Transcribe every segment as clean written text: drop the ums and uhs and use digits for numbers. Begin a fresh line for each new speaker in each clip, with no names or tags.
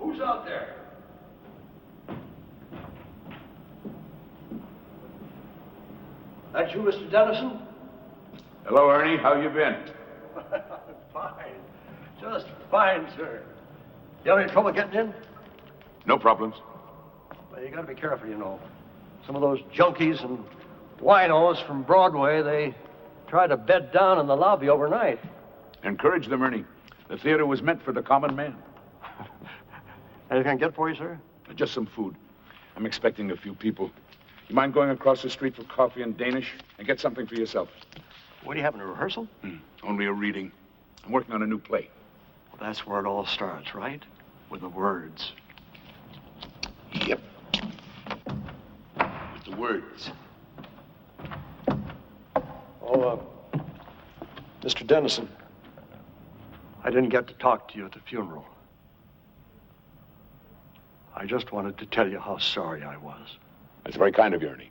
Who's out there? That you, Mr. Dennison?
Hello, Ernie. How you been?
Fine. Just fine, sir. You have any trouble getting in?
No problems.
Well, you gotta be careful, you know. Some of those junkies and winos from Broadway, they tried to bed down in the lobby overnight.
Encourage them, Ernie. The theater was meant for the common man.
Anything I can get for you, sir?
Just some food. I'm expecting a few people. You mind going across the street for coffee and Danish and get something for yourself?
What, are you having a rehearsal?
Only a reading. I'm working on a new play.
Well, that's where it all starts, right? With the words.
Yep. With the words.
Oh, Mr. Dennison, I didn't get to talk to you at the funeral. I just wanted to tell you how sorry I was.
That's very kind of you, Ernie.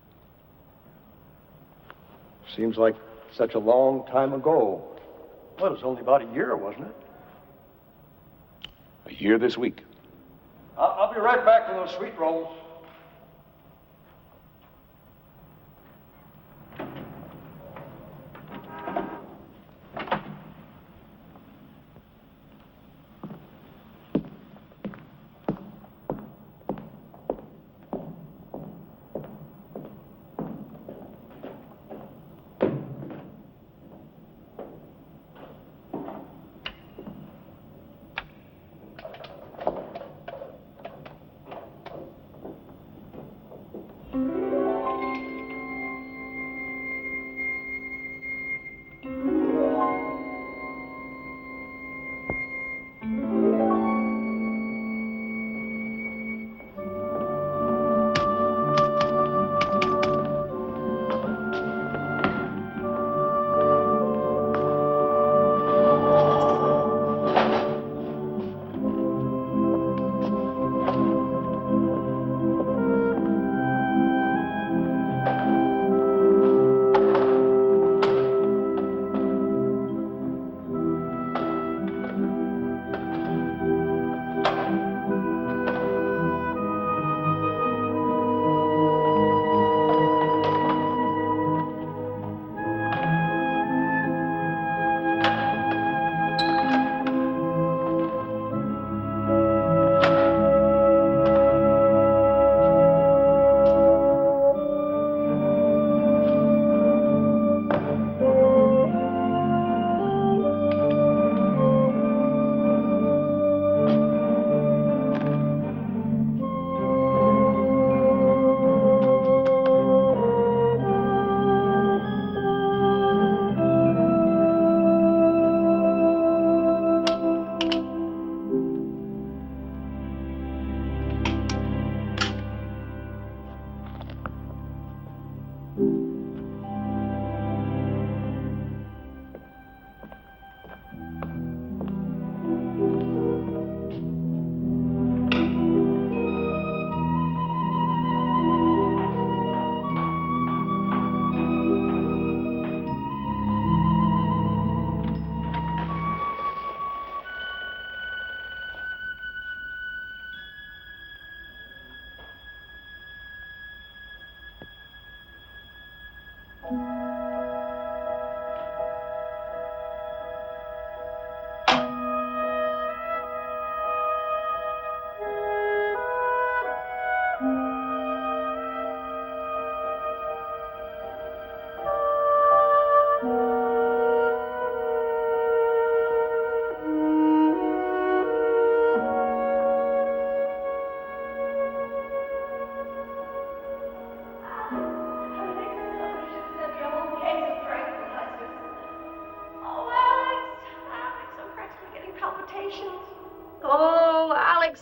Seems like such a long time ago. Well, it was only about a year, wasn't it?
A year this week.
I'll be right back with those sweet rolls.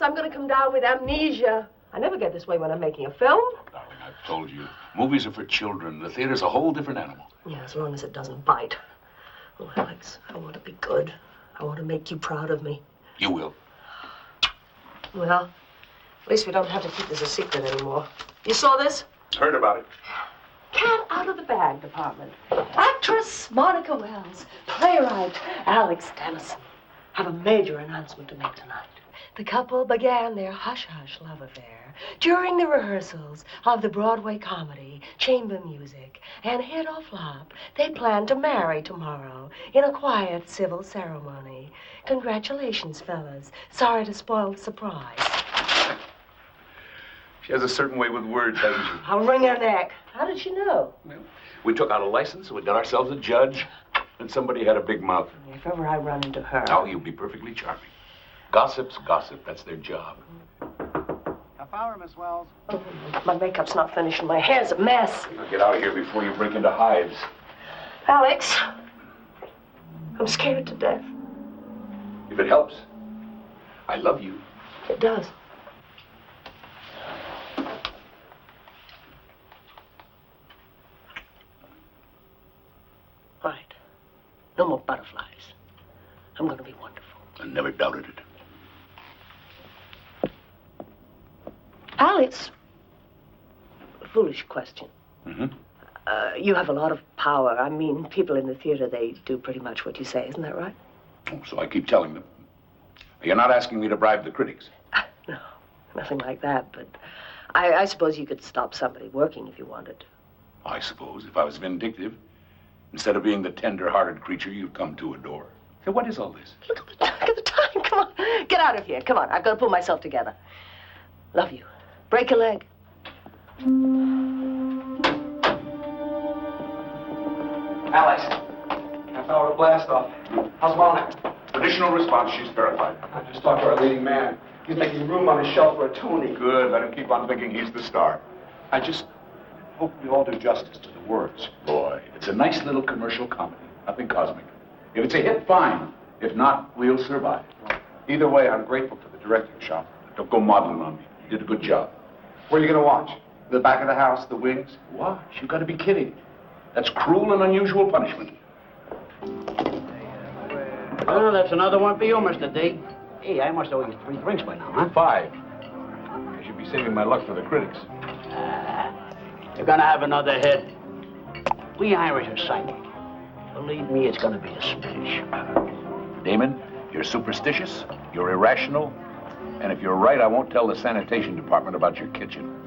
I'm going to come down with amnesia. I never get this way when I'm making a film.
Darling, I've told you. Movies are for children. The theater's a whole different animal.
Yeah, as long as it doesn't bite. Oh, Alex, I want to be good. I want to make you proud of me.
You will.
Well, at least we don't have to keep this a secret anymore. You saw this?
Heard about it.
Cat out of the bag department. Actress Monica Wells. Playwright Alex Dennison. have a major announcement to make tonight. The couple began their hush-hush love affair during the rehearsals of the Broadway comedy, Chamber Music, and hit or flop, they plan to marry tomorrow in a quiet civil ceremony. Congratulations, fellas. Sorry to spoil the surprise.
She has a certain way with words, hasn't she?
I'll wring her neck. How did she know?
Well, we took out a license, and we got ourselves a judge, and somebody had a big mouth.
If ever I run into her...
Oh, you'll be perfectly charming. Gossip's gossip. That's their job.
Half hour, Miss Wells.
Oh, my makeup's not finished and my hair's a mess.
Now get out of here before you break into hives.
Alex, I'm scared to death.
If it helps, I love you.
It does. All right. No more butterflies. I'm going to be wonderful.
I never doubted it.
Alex, a foolish question.
Mm-hmm.
You have a lot of power. I mean, people in the theater, they do pretty much what you say. Isn't that right?
Oh, so I keep telling them. You're not asking me to bribe the critics.
No, nothing like that. But I suppose you could stop somebody working if you wanted.
I suppose, if I was vindictive, instead of being the tender-hearted creature you've come to adore. So what is all this?
Look at the time. Come on. Get out of here. Come on. I've got to pull myself together. Love you. Break a leg.
Alex, half hour to blast off. How's Monica?
Additional response, she's verified.
I just talked to our leading man. He's making room on his shelf for a Tony.
Good, let him keep on thinking he's the star.
I just hope we all do justice to the words.
Boy, it's a nice little commercial comedy. Nothing cosmic. If it's a hit, fine. If not, we'll survive.
Either way, I'm grateful for the directing shop.
Don't go modeling on me. You did a good job.
Where are you going to watch? The back of the house, the wings?
What? You gotta be kidding. That's cruel and unusual punishment.
Oh, that's another one for you, Mr. D. Hey, I must owe you 3 drinks by now, huh?
5. I should be saving my luck for the critics.
You're gonna have another hit. We Irish are psychic. Believe me, it's gonna be a smash.
Damon, you're superstitious, you're irrational, and if you're right, I won't tell the sanitation department about your kitchen.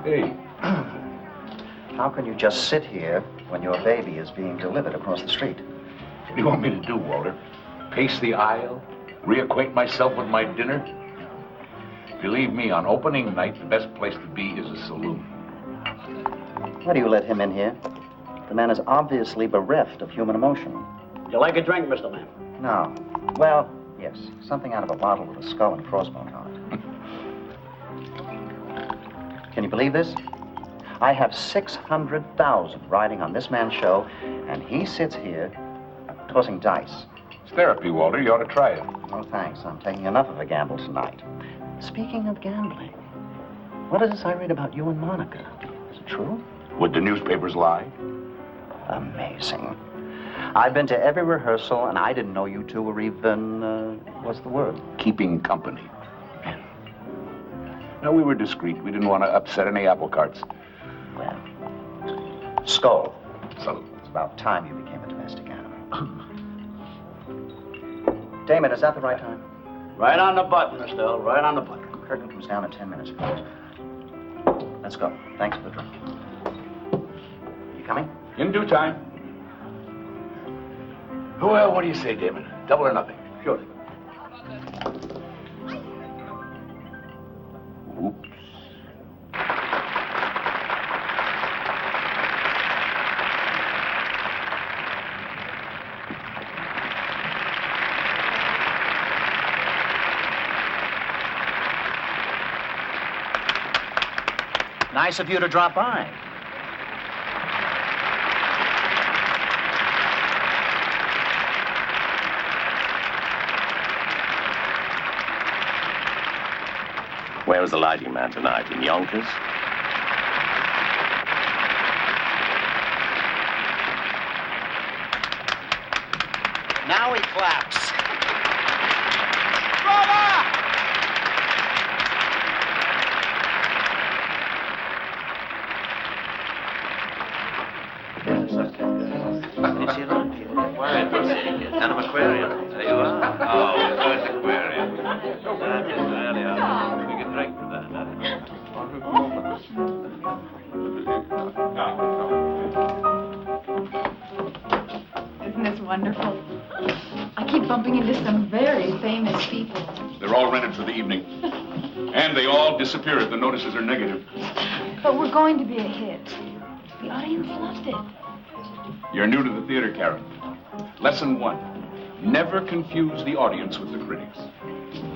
Hey.
How can you just sit here when your baby is being delivered across the street?
What do you want me to do, Walter? Pace the aisle? Reacquaint myself with my dinner? Believe me, on opening night, the best place to be is a saloon.
Why do you let him in here? The man is obviously bereft of human emotion.
You like a drink, Mr. Lamb?
No. Well, yes. Something out of a bottle with a skull and crossbones on it. Can you believe this? I have 600,000 riding on this man's show, and he sits here tossing dice.
It's therapy, Walter. You ought to try it.
Oh, thanks. I'm taking enough of a gamble tonight. Speaking of gambling, what is this I read about you and Monica? Is it true?
Would the newspapers lie?
Amazing. I've been to every rehearsal, and I didn't know you two were even, what's the word?
Keeping company. No, we were discreet. We didn't want to upset any apple carts.
Well, skull.
So,
It's about time you became a domestic animal. Damon, is that the right time?
Right on the button, Mr. Earl. Right on the button.
Curtain comes down in 10 minutes, please. Let's go. Thanks for the drink. You coming?
in due time. Well, what do you say, Damon? Double or nothing?
Sure.
Oops.
Nice of you to drop by.
Where was the lighting man tonight? In Yonkers?
Now he claps.
Why, what's it? An aquarium. There you are. Oh, first aquarium. That is really awesome. We can drink to that.
Isn't this wonderful? I keep bumping into some very famous people.
They're all rented for the evening. And they all disappear if the notices are negative.
But we're going to be a hit. The audience loved it.
You're new to the theater, Karen. Lesson 1. Never confuse the audience with the critics.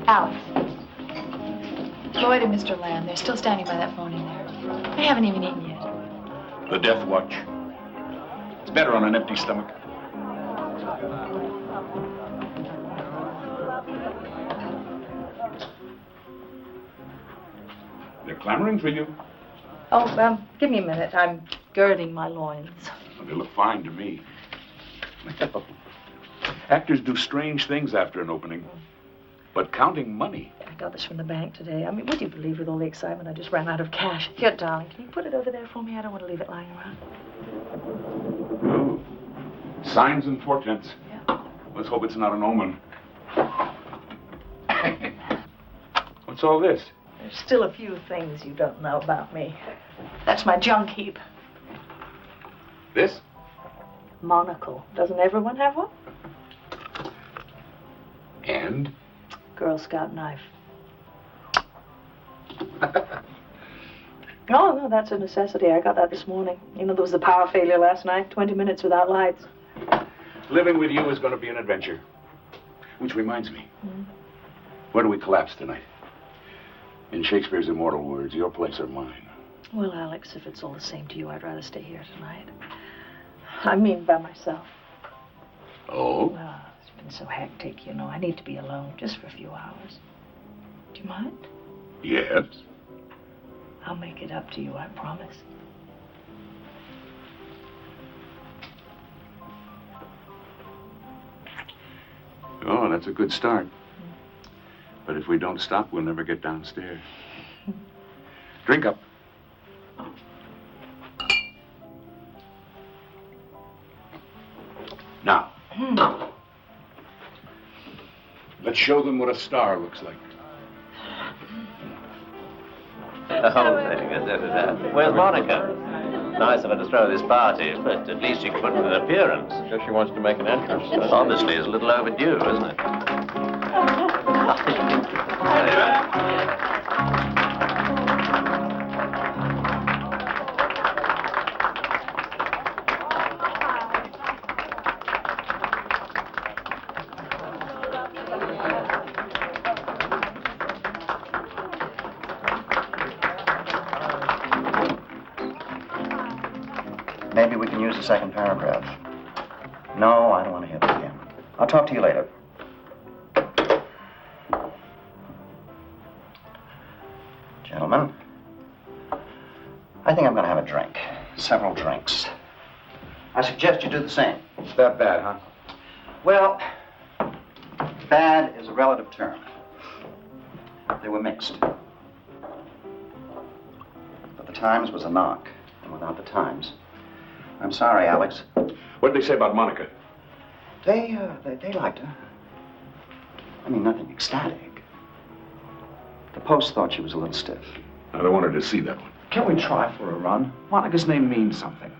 Alex. Lloyd and Mr. Lamb, they're still standing by that phone in there. They haven't even eaten yet.
The Death Watch. It's better on an empty stomach. They're clamoring for you.
Oh, give me a minute. I'm girding my loins.
Well, they look fine to me. Actors do strange things after an opening. But counting money.
I got this from the bank today. I mean, would you believe with all the excitement I just ran out of cash? Here, darling, can you put it over there for me? I don't want to leave it lying around.
Oh, signs and portents.
Yeah.
Let's hope it's not an omen. What's all this?
There's still a few things you don't know about me. That's my junk heap.
This?
Monocle. Doesn't everyone have one?
And?
Girl Scout knife. No, that's a necessity. I got that this morning. You know, there was a power failure last night. 20 minutes without lights.
Living with you is going to be an adventure. Which reminds me. Where do we collapse tonight? In Shakespeare's immortal words, your place or mine.
Well, Alex, if it's all the same to you, I'd rather stay here tonight. I mean, by myself.
Oh?
Well, it's been so hectic, you know. I need to be alone just for a few hours. Do you mind?
Yes.
I'll make it up to you, I promise.
Oh, that's a good start. But if we don't stop, we'll never get downstairs. Drink up. Now, let's show them what a star looks like.
The whole thing. Where's Monica? Nice of her to throw this party, but at least she could put in an appearance.
Guess she wants to make an entrance.
Obviously, it's a little overdue, isn't it?
Maybe we can use the second paragraph. No, I don't want to hear that again. I'll talk to you later. Gentlemen, I think I'm going to have a drink. Several drinks. I suggest you do the same.
It's that bad, huh?
Well, bad is a relative term. They were mixed. But the Times was a knock, and without the Times, I'm sorry, Alex.
What did they say about Monica?
They liked her. I mean, nothing ecstatic. The Post thought she was a little stiff.
I don't want her to see that one.
Can't we try for a run? Monica's name means something.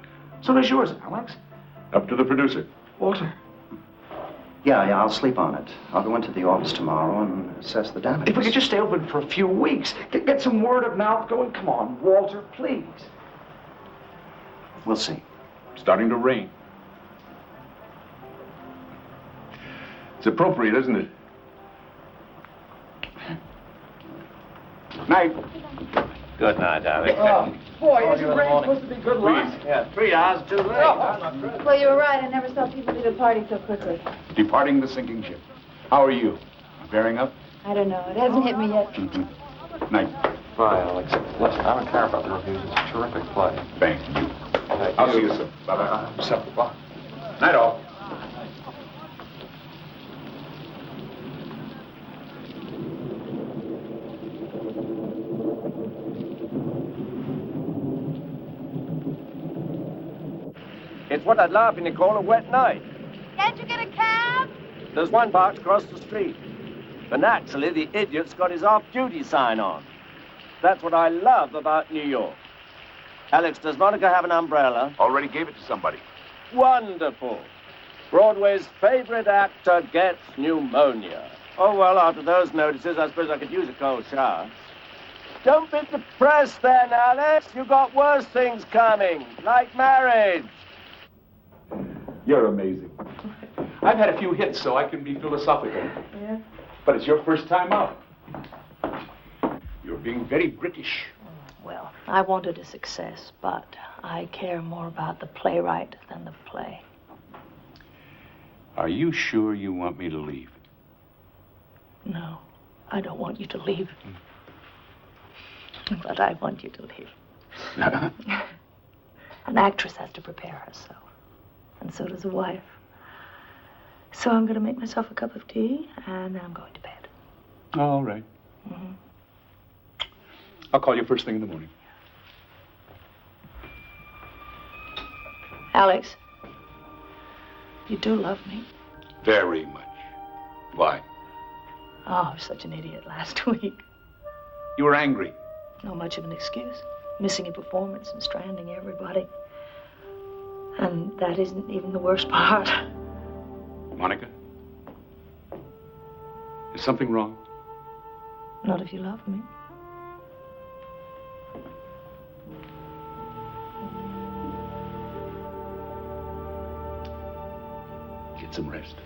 So does yours, Alex.
Up to the producer.
Walter.
Yeah, I'll sleep on it. I'll go into the office tomorrow and assess the damages.
If we could just stay open for a few weeks, get some word of mouth going. Come on, Walter, please.
We'll see.
Starting to rain. It's appropriate, isn't it? Night.
Good night, Alex.
Boy, isn't rain supposed to be good luck?
Yeah, 3 hours too late.
Well, you were right. I never saw people leave a party so quickly.
Departing the sinking ship. How are you? Bearing up?
I don't know. It hasn't hit me yet.
Night.
Bye, Alex. Listen, I don't care about the reviews. It's a terrific play.
Thank you. I'll see you soon. Bye-bye. Supper. Bye. Night all.
It's what I'd laughingly call a wet night.
Can't you get a cab?
There's one box across the street. But naturally, the idiot's got his off-duty sign on. That's what I love about New York. Alex, does Monica have an umbrella?
Already gave it to somebody.
Wonderful. Broadway's favorite actor gets pneumonia. Oh, well, after those notices, I suppose I could use a cold shower. Don't be depressed then, Alex. You've got worse things coming, like marriage.
You're amazing. I've had a few hits, so I can be philosophical.
Yeah?
But it's your first time out. You're being very British.
Well, I wanted a success, but I care more about the playwright than the play.
Are you sure you want me to leave?
No, I don't want you to leave. But I want you to leave. An actress has to prepare herself, and so does a wife. So I'm going to make myself a cup of tea, and then I'm going to bed.
All right.
Mm-hmm.
I'll call you first thing in the morning.
Alex, you do love me.
Very much. Why?
Oh, I was such an idiot last week.
You were angry.
Not much of an excuse. Missing a performance and stranding everybody. And that isn't even the worst part.
Monica? Is something wrong?
Not if you love me.
Get some rest.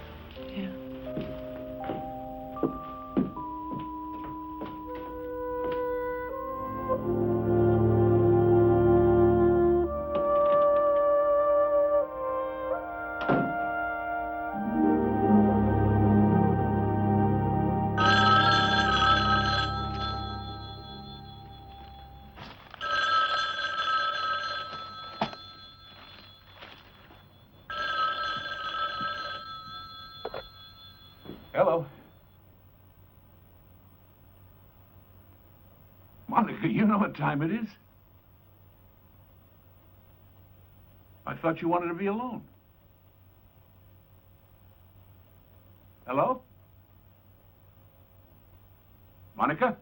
Yeah.
Hello. Monica, you know what time it is. I thought you wanted to be alone. Hello? Monica?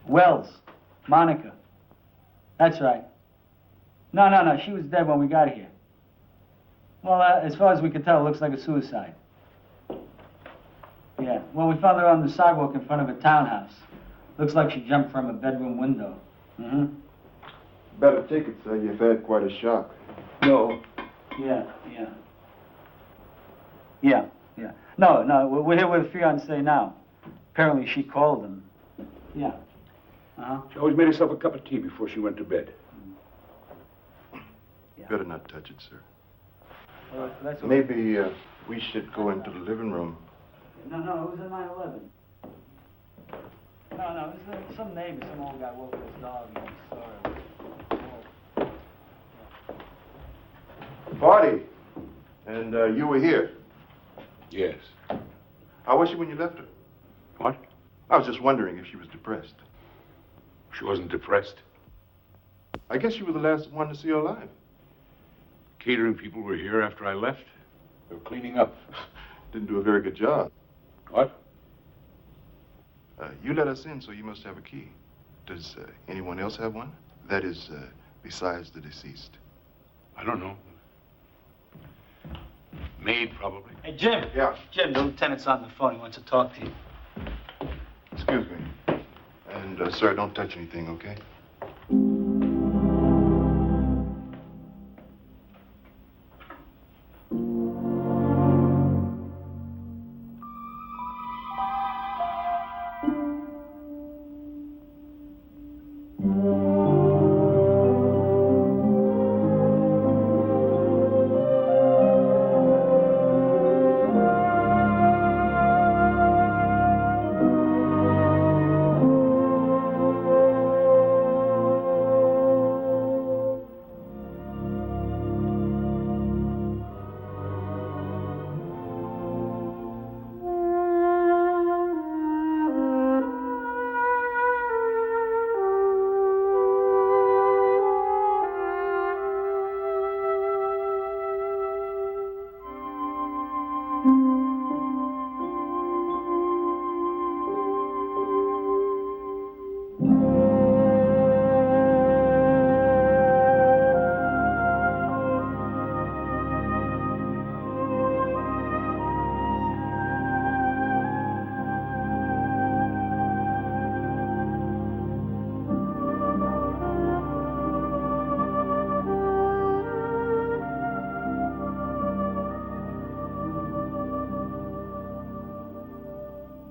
Wells. Monica. That's right. No. She was dead when we got here. Well, as far as we could tell, it looks like a suicide. Yeah. Well, we found her on the sidewalk in front of a townhouse. Looks like she jumped from a bedroom window. Mm-hmm.
Better take it, sir. You've had quite a shock.
No. Yeah. No, we're here with a fiancé now. Apparently she called him. Yeah. Uh-huh.
She always made herself a cup of tea before she went to bed.
Yeah. Better not touch it, sir.
All right, so that's
Maybe we should go into the living room.
No, it was a 9/11. No, it was some neighbor, some old guy woke up his dog and he saw her.
Party. And you were here.
Yes.
How was she when you left her?
What?
I was just wondering if she was depressed.
She wasn't depressed.
I guess you were the last one to see her alive.
Catering people were here after I left. They were cleaning up.
Didn't do a very good job.
What?
You let us in, so you must have a key. Does anyone else have one? That is, besides the deceased.
I don't know. Maid, probably.
Hey, Jim.
Yeah.
Jim, the lieutenant's on the phone. He wants to talk to you.
Excuse me. And, sir, don't touch anything, okay?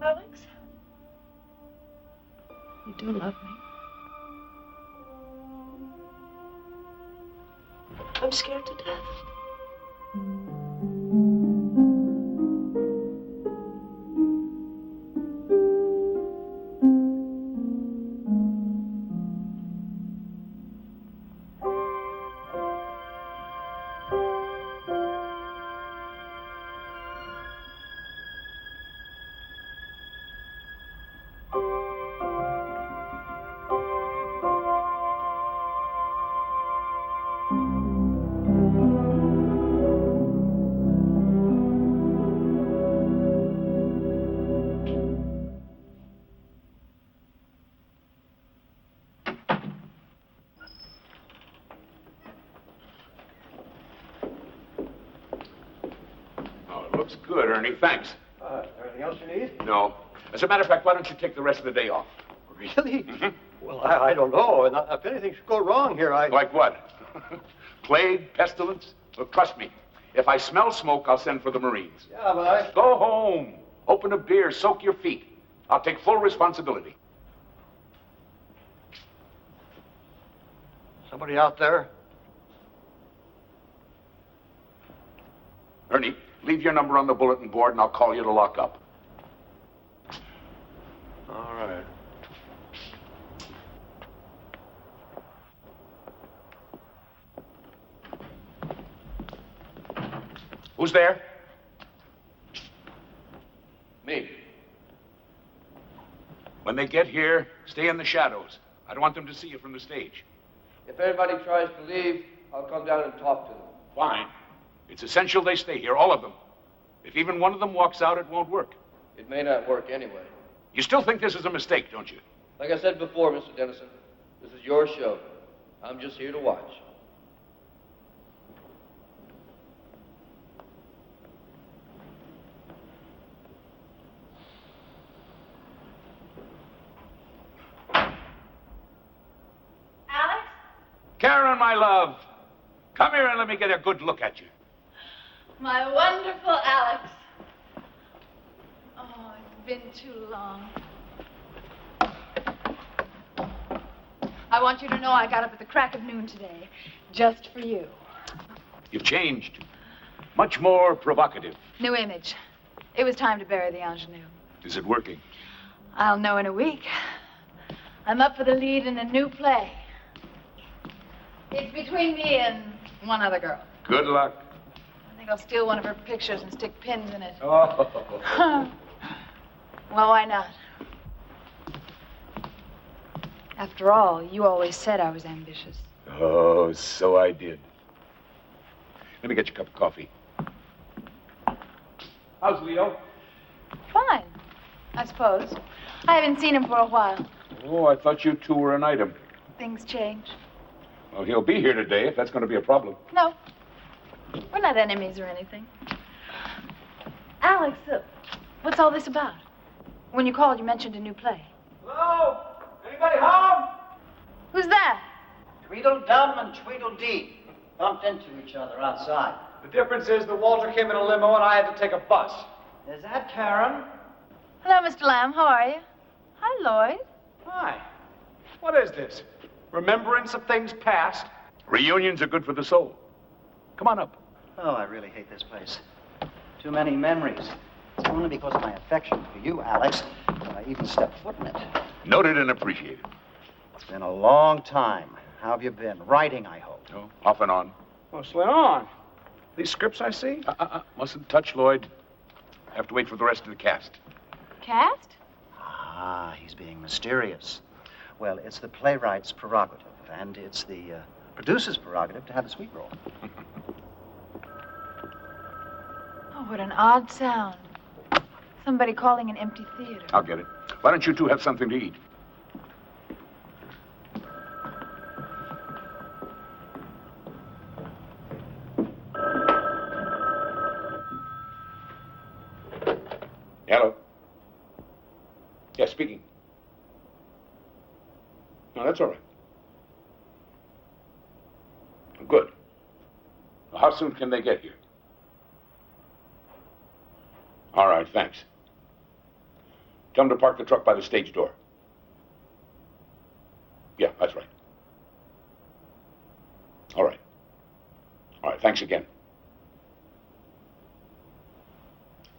Alex? You do love me.
I'm scared to death.
Oh, it looks good, Ernie. Thanks.
Anything else you need?
No. As a matter of fact, why don't you take the rest of the day off?
Really? Well, I don't know. And if anything should go wrong here,
Like what? Plague, pestilence? Look, trust me. If I smell smoke, I'll send for the Marines.
Yeah, but
Go home. Open a beer. Soak your feet. I'll take full responsibility.
Somebody out there?
Ernie, leave your number on the bulletin board and I'll call you to lock up.
All right.
Who's there? Me. When they get here, stay in the shadows. I don't want them to see you from the stage.
If anybody tries to leave, I'll come down and talk to them.
Fine. It's essential they stay here, all of them. If even one of them walks out, it won't work.
It may not work anyway.
You still think this is a mistake, don't you?
Like I said before, Mr. Dennison, this is your show. I'm just here to watch.
Alex?
Karen, my love, come here and let me get a good look at you.
My wonderful Alex. Oh, it's been too long. I want you to know I got up at the crack of noon today, just for you.
You've changed. Much more provocative.
New image. It was time to bury the ingenue.
Is it working?
I'll know in a week. I'm up for the lead in a new play. It's between me and one other girl.
Good luck.
I think I'll steal one of her pictures and stick pins in it.
Oh.
Well, why not? After all, you always said I was ambitious.
Oh, so I did. Let me get you a cup of coffee. How's Leo?
Fine, I suppose. I haven't seen him for a while.
Oh, I thought you two were an item.
Things change.
Well, he'll be here today if that's going to be a problem.
No, we're not enemies or anything. Alex, what's all this about? When you called, you mentioned a new play.
Hello? Anybody home?
Who's that?
Tweedledum and Tweedledee bumped into each other outside.
The difference is that Walter came in a limo and I had to take a bus.
Is that Karen?
Hello, Mr. Lamb. How are you? Hi, Lloyd.
Hi. What is this? Remembrance of things past?
Reunions are good for the soul. Come on up.
Oh, I really hate this place. Too many memories. It's only because of my affection for you, Alex, that I even stepped foot in it.
Noted and appreciated.
It's been a long time. How have you been? Writing, I hope.
Oh, off and on.
Mostly on. These scripts I see?
Mustn't touch, Lloyd. Have to wait for the rest of the cast.
Cast?
Ah, he's being mysterious. Well, it's the playwright's prerogative, and it's the producer's prerogative to have the sweet roll.
Oh, what an odd sound. Somebody calling an empty theater.
I'll get it. Why don't you two have something to eat? Hello? Yes, speaking. No, that's all right. Good. How soon can they get here? All right, thanks. Tell them to park the truck by the stage door. Yeah, that's right. All right. All right, thanks again.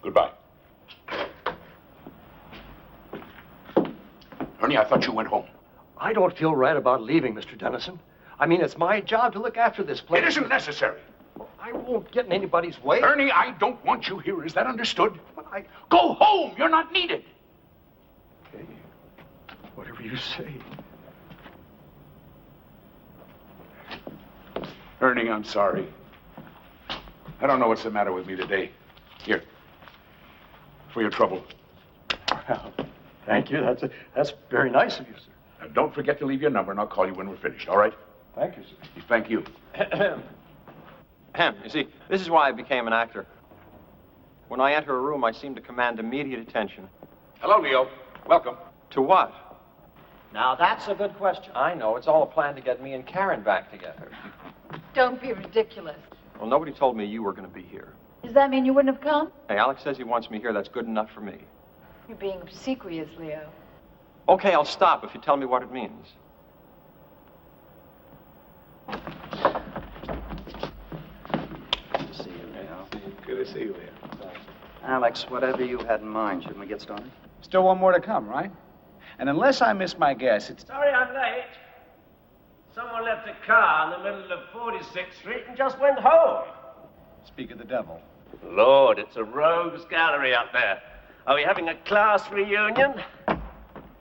Goodbye. Ernie, I thought you went home.
I don't feel right about leaving, Mr. Dennison. I mean, it's my job to look after this place.
It isn't necessary.
I won't get in anybody's way.
Ernie, I don't want you here. Is that understood? But go home. You're not needed.
Okay. Whatever you say.
Ernie, I'm sorry. I don't know what's the matter with me today. Here. For your trouble.
Well, thank you. That's very nice of you, sir.
Now, don't forget to leave your number, and I'll call you when we're finished, all right?
Thank you, sir.
Thank you.
You see, this is why I became an actor. When I enter a room, I seem to command immediate attention.
Hello, Leo. Welcome.
To what?
Now, that's a good question.
I know. It's all a plan to get me and Karen back together.
Don't be ridiculous.
Well, nobody told me you were going to be here.
Does that mean you wouldn't have come?
Hey, Alex says he wants me here. That's good enough for me.
You're being obsequious, Leo.
Okay, I'll stop if you tell me what it means.
Good to see you, Leo.
Good to see you, Leo.
Alex, whatever you had in mind, shouldn't we get started?
Still one more to come, right? And unless I miss my guess, it's...
Sorry I'm late. Someone left a car in the middle of 46th Street and just went home.
Speak of the devil.
Lord, it's a rogues gallery up there. Are we having a class reunion?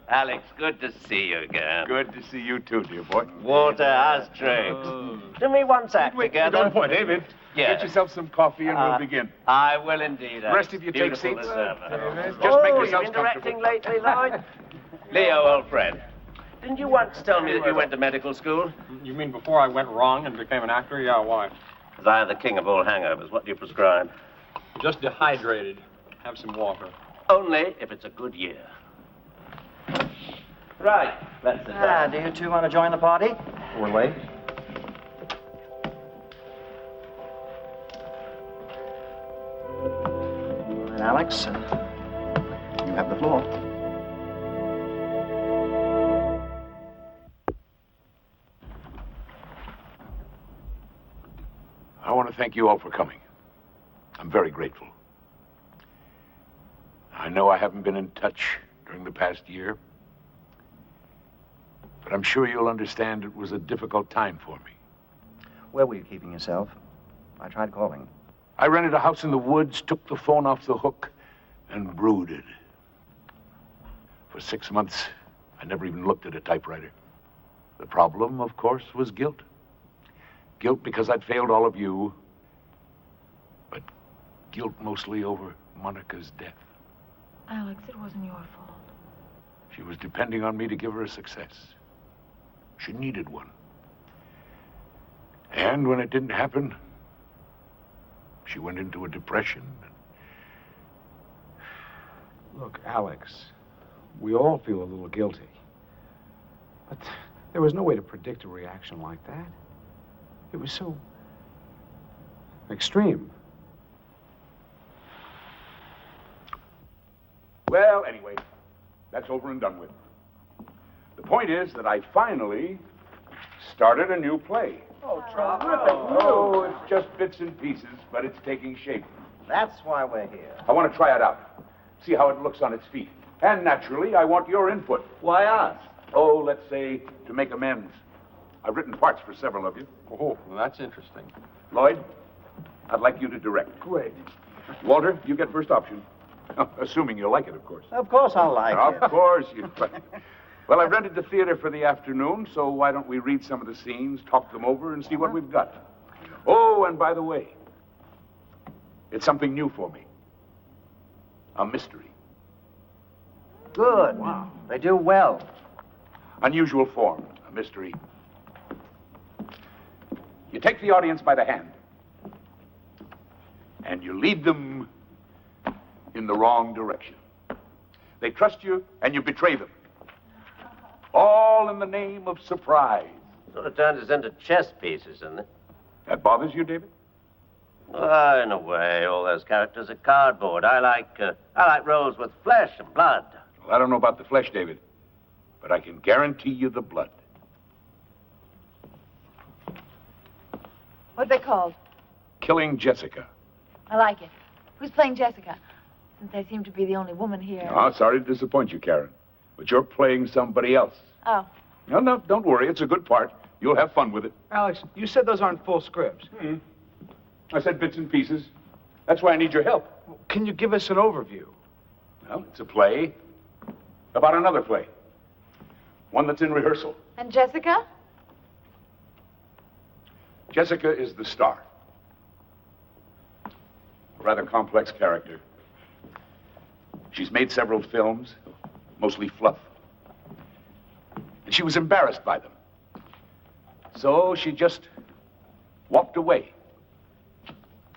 Alex, good to see you again.
Good to see you too, dear boy.
Walter, how's Triggs? Do me once act together.
Don't point, David.
Yeah.
Get yourself some coffee and we'll begin.
I will indeed.
The rest of you take
Beautiful
seats.
as ever.
Just make
you
yourselves
been directing
comfortable.
lately, Lloyd? Leo, old friend. Didn't you once tell me that you went to medical school?
You mean before I went wrong and became an actor? Yeah, why?
Because I am the king of all hangovers. What do you prescribe?
Just dehydrated. Have some water.
Only if it's a good year. Right. Let's sit down.
Do you two want to join the party?
We're late.
All right, Alex, you have the floor.
I want to thank you all for coming. I'm very grateful. I know I haven't been in touch during the past year, but I'm sure you'll understand it was a difficult time for me.
Where were you keeping yourself? I tried calling.
I rented a house in the woods, took the phone off the hook, and brooded. For 6 months, I never even looked at a typewriter. The problem, of course, was guilt. Guilt because I'd failed all of you, but guilt mostly over Monica's death.
Alex, it wasn't your fault.
She was depending on me to give her a success. She needed one. And when it didn't happen, she went into a depression. Look, Alex, we all feel a little guilty. But there was no way to predict a reaction like that. It was so extreme. Well, anyway, that's over and done with. The point is that I finally started a new play.
Oh, Trop.
Oh, it's just bits and pieces, but it's taking shape.
That's why we're here.
I want to try it out, see how it looks on its feet. And naturally, I want your input.
Why us?
Oh, let's say to make amends. I've written parts for several of you.
Oh, well, that's interesting.
Lloyd, I'd like you to direct.
Great.
Walter, you get first option. Assuming you'll like it, of course.
Of course I'll like it.
Of course you will. Well, I've rented the theater for the afternoon, so why don't we read some of the scenes, talk them over, and see what we've got. Oh, and by the way, it's something new for me. A mystery.
Good. Wow. They do well.
Unusual form, a mystery. You take the audience by the hand, and you lead them in the wrong direction. They trust you, and you betray them. All in the name of surprise.
Sort of turns us into chess pieces, doesn't it?
That bothers you, David?
In a way, all those characters are cardboard. I like roles with flesh and blood.
Well, I don't know about the flesh, David, but I can guarantee you the blood.
What are they called?
Killing Jessica.
I like it. Who's playing Jessica? Since I seem to be the only woman here.
Oh, sorry to disappoint you, Karen, but you're playing somebody else.
Oh.
No, don't worry. It's a good part. You'll have fun with it.
Alex, you said those aren't full scripts.
I said bits and pieces. That's why I need your help.
Can you give us an overview?
Well, it's a play about another play. One that's in rehearsal.
And Jessica?
Jessica is the star. A rather complex character. She's made several films, mostly fluff. And she was embarrassed by them. So she just walked away.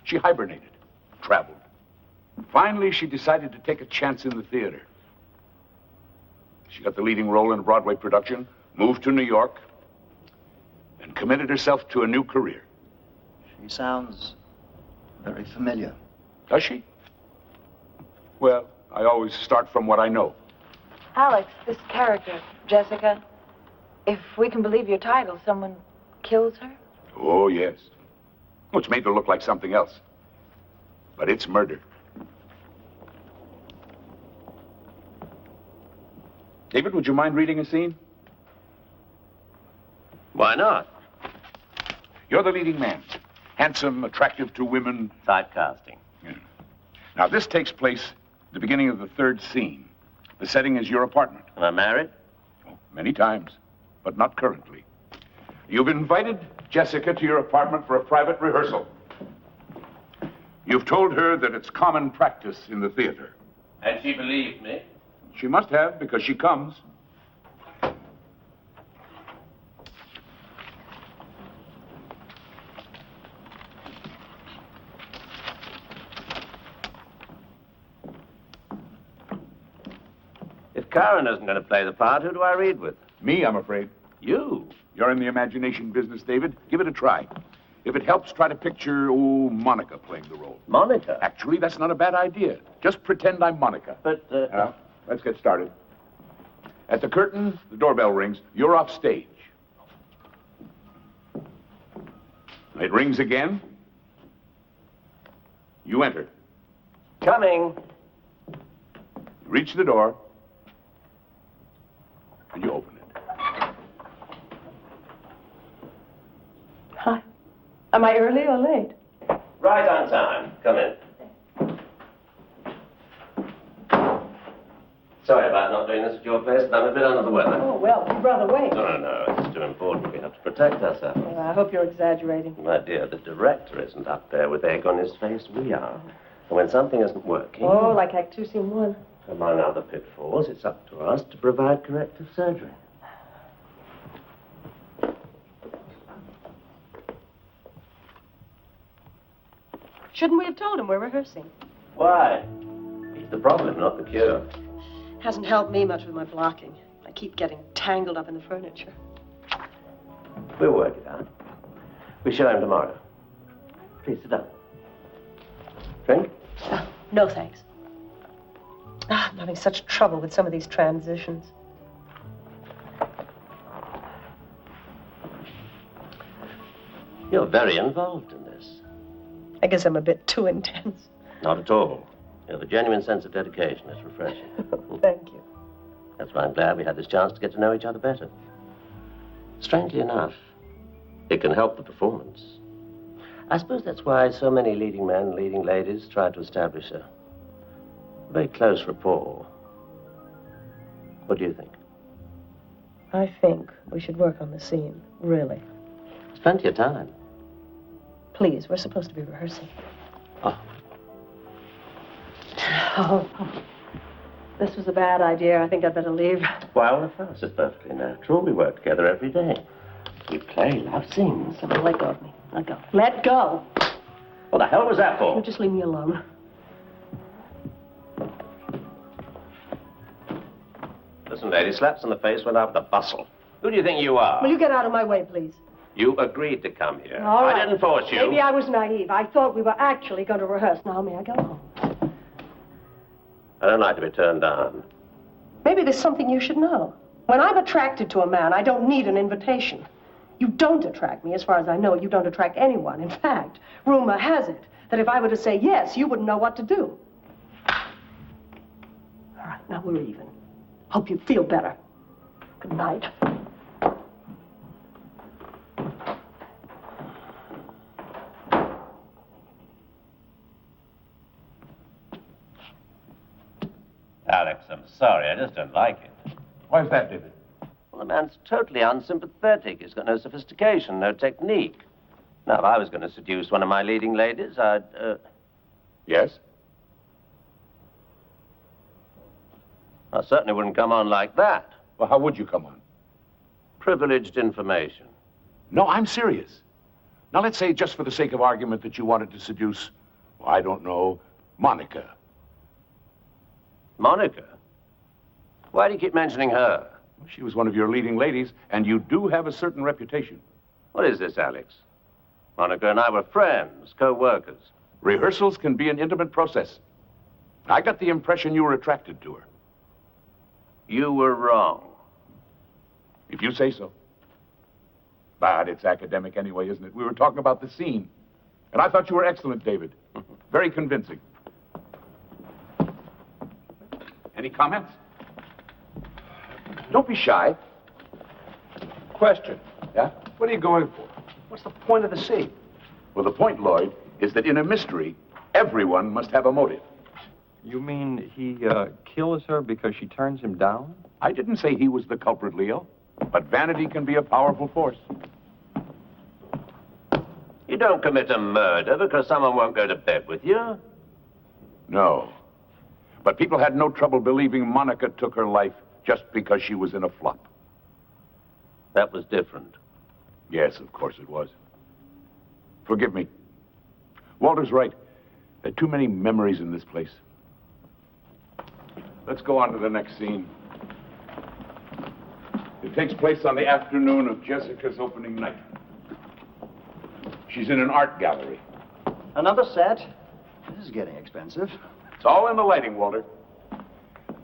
She hibernated, traveled. Finally, she decided to take a chance in the theater. She got the leading role in a Broadway production, moved to New York, and committed herself to a new career.
She sounds very familiar.
Does she? Well, I always start from what I know.
Alex, this character, Jessica, if we can believe your title, someone kills her?
Oh, yes. Well, it's made to look like something else. But it's murder. David, would you mind reading a scene?
Why not?
You're the leading man. Handsome, attractive to women.
Typecasting.
Yeah. Now, this takes place at the beginning of the third scene. The setting is your apartment.
Am I married?
Oh, many times, but not currently. You've invited Jessica to your apartment for a private rehearsal. You've told her that it's common practice in the theater.
And she believed me?
She must have, because she comes.
If Karen isn't going to play the part, who do I read with?
Me, I'm afraid.
You?
You're in the imagination business, David. Give it a try. If it helps, try to picture, Monica playing the role.
Monica?
Actually, that's not a bad idea. Just pretend I'm Monica.
But,
let's get started. At the curtain, the doorbell rings. You're off stage. It rings again. You enter.
Coming.
You reach the door, and you open it.
Hi. Am I early or late?
Right on time. Come in. Sorry about not doing this at your place, but I'm a bit under the weather.
Oh, well, you brother, wait.
No, it's too important. We have to protect ourselves.
Well, I hope you're exaggerating.
My dear, the director isn't up there with egg on his face. We are. And when something isn't working...
Oh, like Act 2, Scene 1.
Among other pitfalls, it's up to us to provide corrective surgery.
Shouldn't we have told him we're rehearsing?
Why? He's the problem, not the cure.
Hasn't helped me much with my blocking. I keep getting tangled up in the furniture.
We'll work it out. We show him tomorrow. Please sit down. Drink?
No, thanks. I'm having such trouble with some of these transitions.
You're very involved in this.
I guess I'm a bit too intense.
Not at all. You have a genuine sense of dedication. It's refreshing.
Thank you.
That's why I'm glad we had this chance to get to know each other better. Strangely enough, it can help the performance. I suppose that's why so many leading men and leading ladies try to establish a very close rapport. What do you think?
I think we should work on the scene, really.
There's plenty of time.
Please, we're supposed to be rehearsing.
Oh.
Oh, this was a bad idea. I think I'd better leave.
Why, all of us is perfectly natural. We work together every day. We play love scenes.
So let go of me. Let go. Let go.
What the hell was that for?
You just leave me alone.
Listen, lady, slaps in the face went out with a bustle. Who do you think you are?
Will you get out of my way, please?
You agreed to come here.
All right.
I didn't force you.
Maybe I was naive. I thought we were actually going to rehearse. Now, may I go home?
I don't like to be turned down.
Maybe there's something you should know. When I'm attracted to a man, I don't need an invitation. You don't attract me. As far as I know, you don't attract anyone. In fact, rumor has it that if I were to say yes, you wouldn't know what to do. All right, now we're even. Hope you feel better. Good night.
Alex, I'm sorry. I just don't like it.
Why's that, David?
Well, the man's totally unsympathetic. He's got no sophistication, no technique. Now, if I was going to seduce one of my leading ladies, I'd,
Yes?
I certainly wouldn't come on like that.
Well, how would you come on?
Privileged information.
No, I'm serious. Now, let's say, just for the sake of argument, that you wanted to seduce, well, I don't know, Monica.
Monica? Why do you keep mentioning her?
Well, she was one of your leading ladies, and you do have a certain reputation.
What is this, Alex? Monica and I were friends, co-workers.
Rehearsals can be an intimate process. I got the impression you were attracted to her.
You were wrong.
If you say so. But it's academic anyway, isn't it? We were talking about the scene. And I thought you were excellent, David. Very convincing. Any comments? Don't be shy.
Question.
Yeah?
What are you going for? What's the point of the scene?
Well, the point, Lloyd, is that in a mystery, everyone must have a motive.
You mean he kills her because she turns him down?
I didn't say he was the culprit, Leo. But vanity can be a powerful force.
You don't commit a murder because someone won't go to bed with you.
No. But people had no trouble believing Monica took her life just because she was in a flop.
That was different.
Yes, of course it was. Forgive me. Walter's right. There are too many memories in this place. Let's go on to the next scene. It takes place on the afternoon of Jessica's opening night. She's in an art gallery.
Another set? This is getting expensive.
It's all in the lighting, Walter.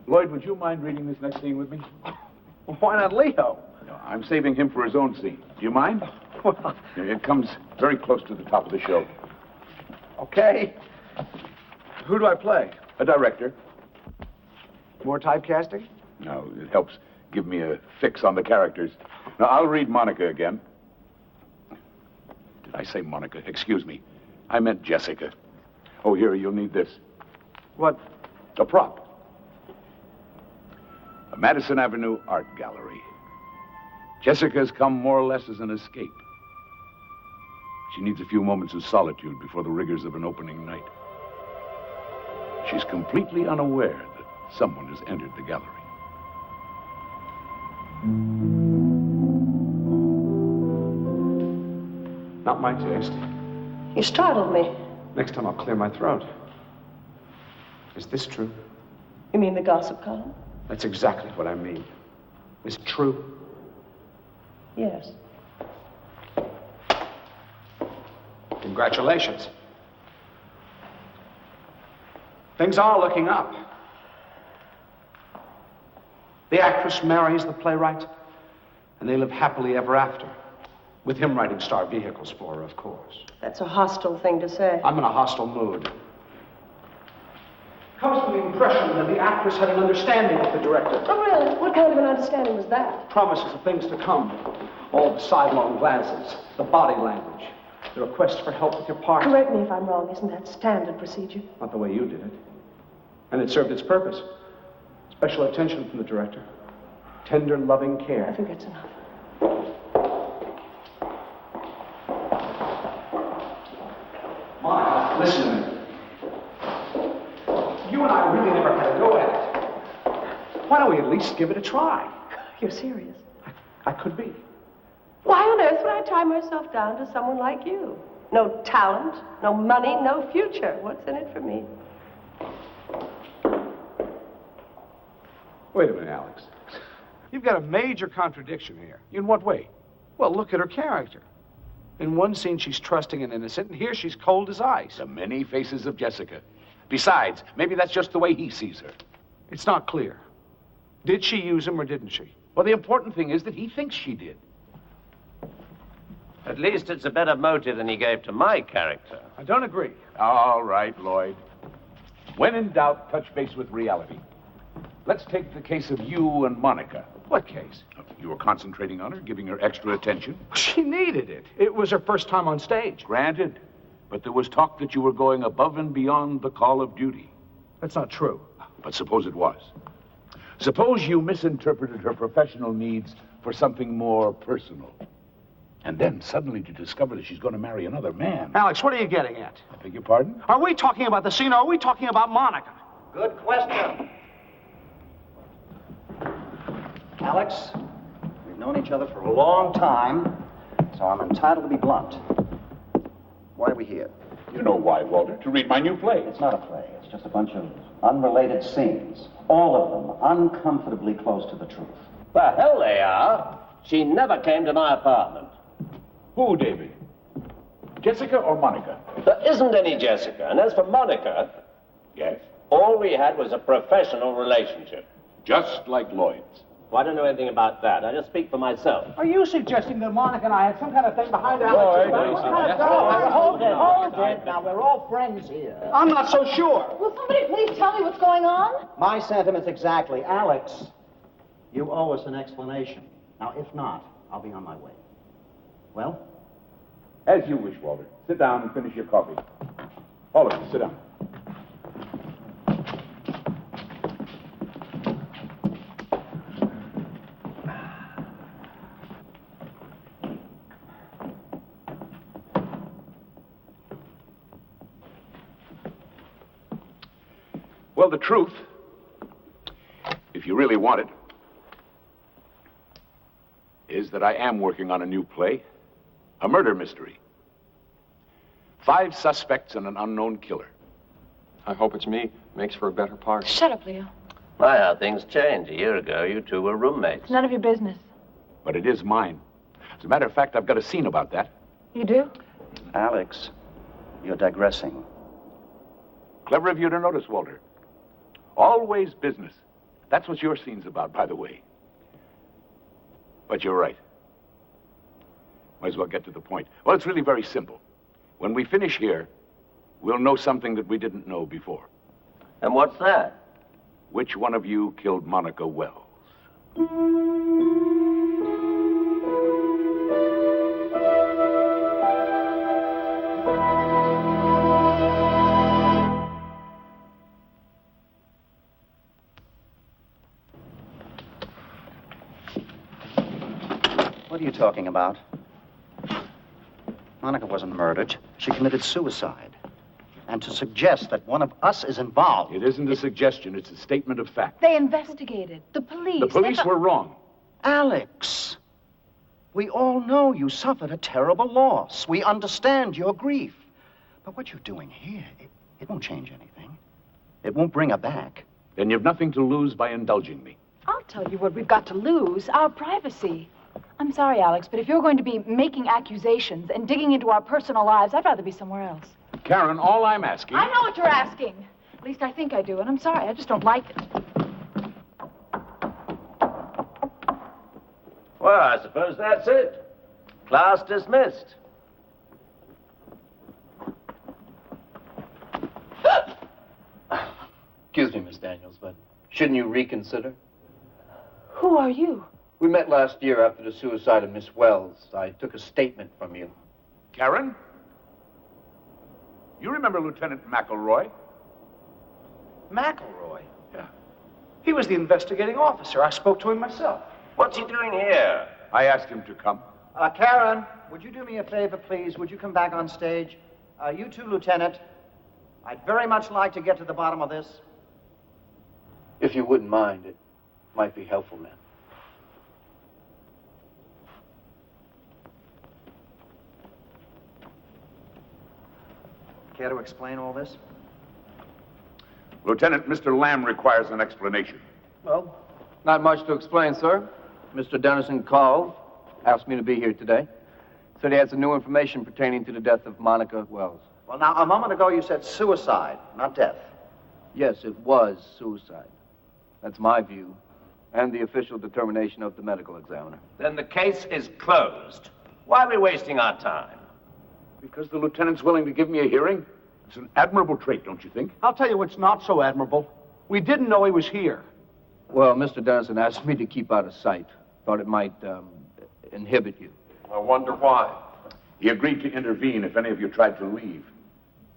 Lloyd, would you mind reading this next scene with me?
Why not Leo?
No, I'm saving him for his own scene. Do you mind?
Well,
It comes very close to the top of the show.
okay. Who do I play?
A director.
More typecasting?
No, it helps give me a fix on the characters. Now, I'll read Monica again. Did I say Monica? Excuse me. I meant Jessica. Oh, here, you'll need this.
What?
A prop. A Madison Avenue art gallery. Jessica's come more or less as an escape. She needs a few moments of solitude before the rigors of an opening night. She's completely unaware that someone has entered the gallery.
Not my taste.
You startled me.
Next time I'll clear my throat. Is this true?
You mean the gossip column?
That's exactly what I mean. Is it true?
Yes.
Congratulations. Things are looking up. The actress marries the playwright, and they live happily ever after. With him writing star vehicles for her, of course.
That's a hostile thing to say.
I'm in a hostile mood. Comes to the impression that the actress had an understanding with the director.
Oh, really? What kind of an understanding was that?
Promises of things to come. All the sidelong glances, the body language, the request for help with your part.
Correct me if I'm wrong. Isn't that standard procedure?
Not the way you did it. And it served its purpose. Special attention from the director. Tender, loving care.
I think that's enough.
Maya, listen to me. You and I really never had a go at it. Why don't we at least give it a try?
You're serious?
I could be.
Why on earth would I tie myself down to someone like you? No talent, no money, no future. What's in it for me?
Wait a minute, Alex. You've got a major contradiction here. In what way? Well, look at her character. In one scene, she's trusting and innocent, and here she's cold as ice.
The many faces of Jessica. Besides, maybe that's just the way he sees her.
It's not clear. Did she use him or didn't she?
Well, the important thing is that he thinks she did.
At least it's a better motive than he gave to my character.
I don't agree.
All right, Lloyd. When in doubt, touch base with reality. Let's take the case of you and Monica.
What case?
You were concentrating on her, giving her extra attention.
She needed it. It was her first time on stage.
Granted. But there was talk that you were going above and beyond the call of duty.
That's not true.
But suppose it was. Suppose you misinterpreted her professional needs for something more personal. And then suddenly to discover that she's going to marry another man.
Alex, what are you getting at?
I beg your pardon?
Are we talking about the scene or are we talking about Monica?
Good question. Alex, we've known each other for a long time, so I'm entitled to be blunt. Why are we here?
You know why, Walter. To read my new play.
It's not a play. It's just a bunch of unrelated scenes. All of them uncomfortably close to the truth.
The hell they are. She never came to my apartment.
Who, David? Jessica or Monica?
There isn't any Jessica. And as for Monica...
Yes?
All we had was a professional relationship.
Just like Lloyd's.
Well, I don't know anything about that. I just speak for myself.
Are you suggesting that Monica and I had some kind of thing behind our
Hold it. Now, we're all friends here.
I'm not so sure.
Will somebody please tell me what's going on?
My sentiments exactly. Alex, you owe us an explanation. Now, if not, I'll be on my way. Well?
As you wish, Walter. Sit down and finish your coffee. All of you, sit down. Well, the truth, if you really want it, is that I am working on a new play, a murder mystery. 5 suspects and an unknown killer.
I hope it's me. Makes for a better part.
Shut up, Leo.
My, how things changed. A year ago, you two were roommates.
It's none of your business.
But it is mine. As a matter of fact, I've got a scene about that.
You do?
Alex, you're digressing.
Clever of you to notice, Walter. Always business. That's what your scene's about, by the way. But you're right. Might as well get to the point. Well, it's really very simple. When we finish here, we'll know something that we didn't know before.
And what's that?
Which one of you killed Monica Wells?
What are you talking about? Monica wasn't murdered. She committed suicide. And to suggest that one of us is involved...
It isn't a suggestion. It's a statement of fact.
They investigated. The police.
The police were wrong.
Alex, we all know you suffered a terrible loss. We understand your grief. But what you're doing here, it won't change anything. It won't bring her back.
Then you've nothing to lose by indulging me.
I'll tell you what we've got to lose, our privacy. I'm sorry, Alex, but if you're going to be making accusations and digging into our personal lives, I'd rather be somewhere else.
Karen, all I'm asking...
I know what you're asking. At least I think I do, and I'm sorry, I just don't like it.
Well, I suppose that's it. Class dismissed.
Excuse me, Miss Daniels, but shouldn't you reconsider?
Who are you?
We met last year after the suicide of Miss Wells. I took a statement from you.
Karen? You remember Lieutenant McElroy?
McElroy? Yeah. He was the investigating officer. I spoke to him myself.
What's he doing here?
I asked him to come.
Karen, would you do me a favor, please? Would you come back on stage? You too, Lieutenant. I'd very much like to get to the bottom of this.
If you wouldn't mind, it might be helpful, ma'am.
Care to explain all this?
Lieutenant, Mr. Lamb requires an explanation.
Well, not much to explain, sir. Mr. Dennison called, asked me to be here today. Said he had some new information pertaining to the death of Monica Wells.
Well, now, a moment ago you said suicide, not death.
Yes, it was suicide. That's my view, and the official determination of the medical examiner.
Then the case is closed. Why are we wasting our time?
Because the lieutenant's willing to give me a hearing? It's an admirable trait, don't you think?
I'll tell you what's not so admirable. We didn't know he was here.
Well, Mr. Dennison asked me to keep out of sight. Thought it might inhibit you.
I wonder why.
He agreed to intervene if any of you tried to leave.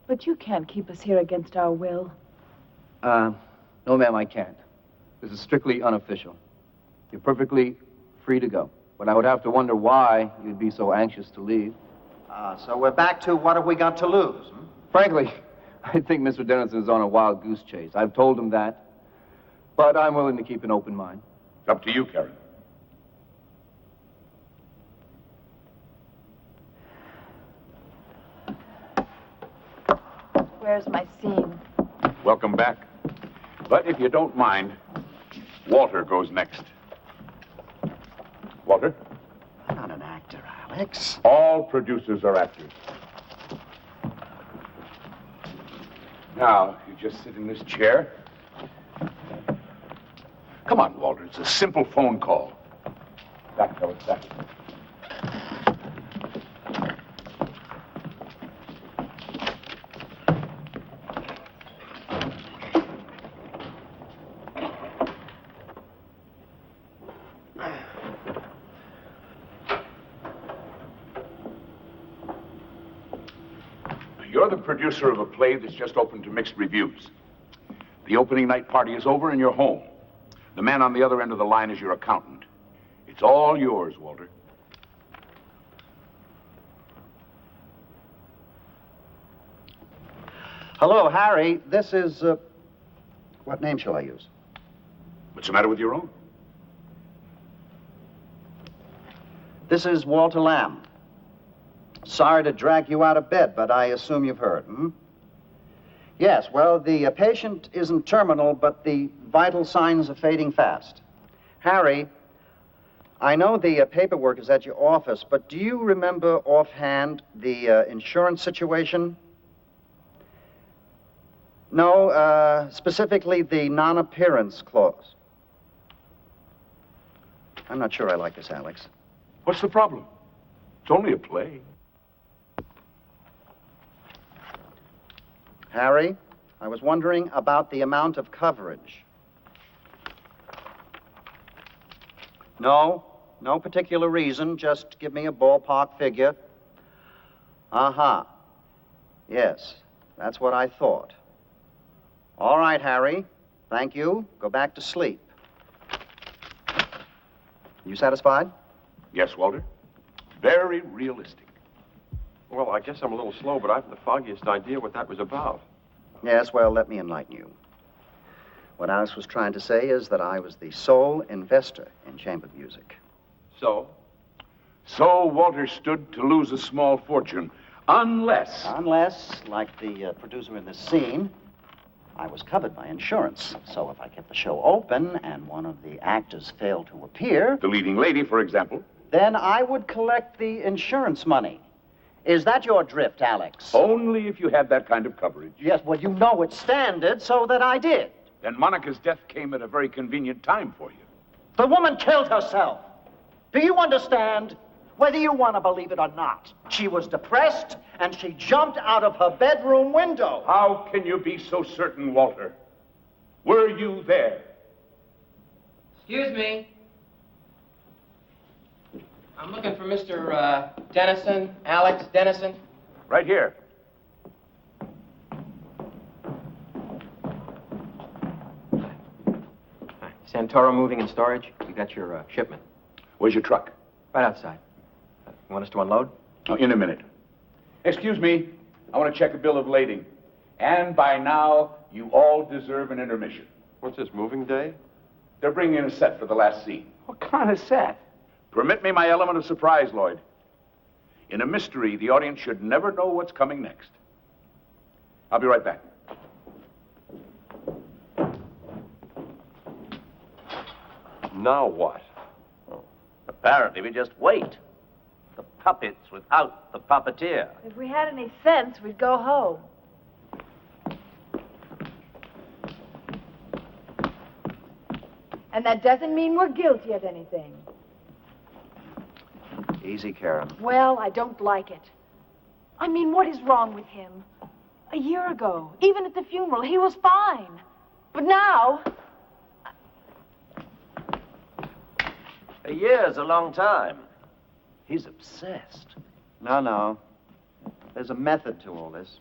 But you can't keep us here against our will.
No, ma'am, I can't. This is strictly unofficial. You're perfectly free to go. But I would have to wonder why you'd be so anxious to leave.
So we're back to what have we got to lose?
Frankly, I think Mr. Dennison is on a wild goose chase. I've told him that. But I'm willing to keep an open mind.
It's up to you, Karen.
Where's my scene?
Welcome back. But if you don't mind, Walter goes next. Walter?
I'm not an actor, Alex.
All producers are actors. Now, you just sit in this chair. Come on, Walter. It's a simple phone call. Back, fellas, back. You're the producer of a play that's just opened to mixed reviews. The opening night party is over and you're home. The man on the other end of the line is your accountant. It's all yours, Walter.
Hello, Harry. This is, what name shall I use?
What's the matter with your own?
This is Walter Lamb. Sorry to drag you out of bed, but I assume you've heard, Yes, well, the patient isn't terminal, but the vital signs are fading fast. Harry, I know the paperwork is at your office, but do you remember offhand the insurance situation? No, specifically the non-appearance clause. I'm not sure I like this, Alex.
What's the problem? It's only a play.
Harry, I was wondering about the amount of coverage. No particular reason. Just give me a ballpark figure. Uh-huh. Yes, that's what I thought. All right, Harry. Thank you. Go back to sleep. You satisfied?
Yes, Walter. Very realistic.
Well, I guess I'm a little slow, but I haven't the foggiest idea what that was about.
Yes, well, let me enlighten you. What Alice was trying to say is that I was the sole investor in chamber music.
So?
So Walter stood to lose a small fortune, unless...
Unless, like the producer in this scene, I was covered by insurance. So if I kept the show open and one of the actors failed to appear...
The leading lady, for example.
Then I would collect the insurance money. Is that your drift, Alex?
Only if you had that kind of coverage.
Yes, well, you know it's standard, so that I did.
Then Monica's death came at a very convenient time for you.
The woman killed herself. Do you understand? Whether you want to believe it or not, she was depressed, and she jumped out of her bedroom window.
How can you be so certain, Walter? Were you there?
Excuse me. I'm looking for Mr. Dennison, Alex Dennison.
Right here.
Santoro Moving and Storage. You got your shipment.
Where's your truck?
Right outside. You want us to unload?
Oh, in a minute. Excuse me. I want to check a bill of lading. And by now, you all deserve an intermission.
What's this, moving day?
They're bringing in a set for the last scene.
What kind of set?
Permit me my element of surprise, Lloyd. In a mystery, the audience should never know what's coming next. I'll be right back.
Now what?
Apparently, we just wait. The puppets without the puppeteer.
If we had any sense, we'd go home. And that doesn't mean we're guilty of anything.
Easy, Karen.
Well, I don't like it. I mean, what is wrong with him? A year ago, even at the funeral, he was fine. But now...
A year's a long time. He's obsessed.
No. There's a method to all this.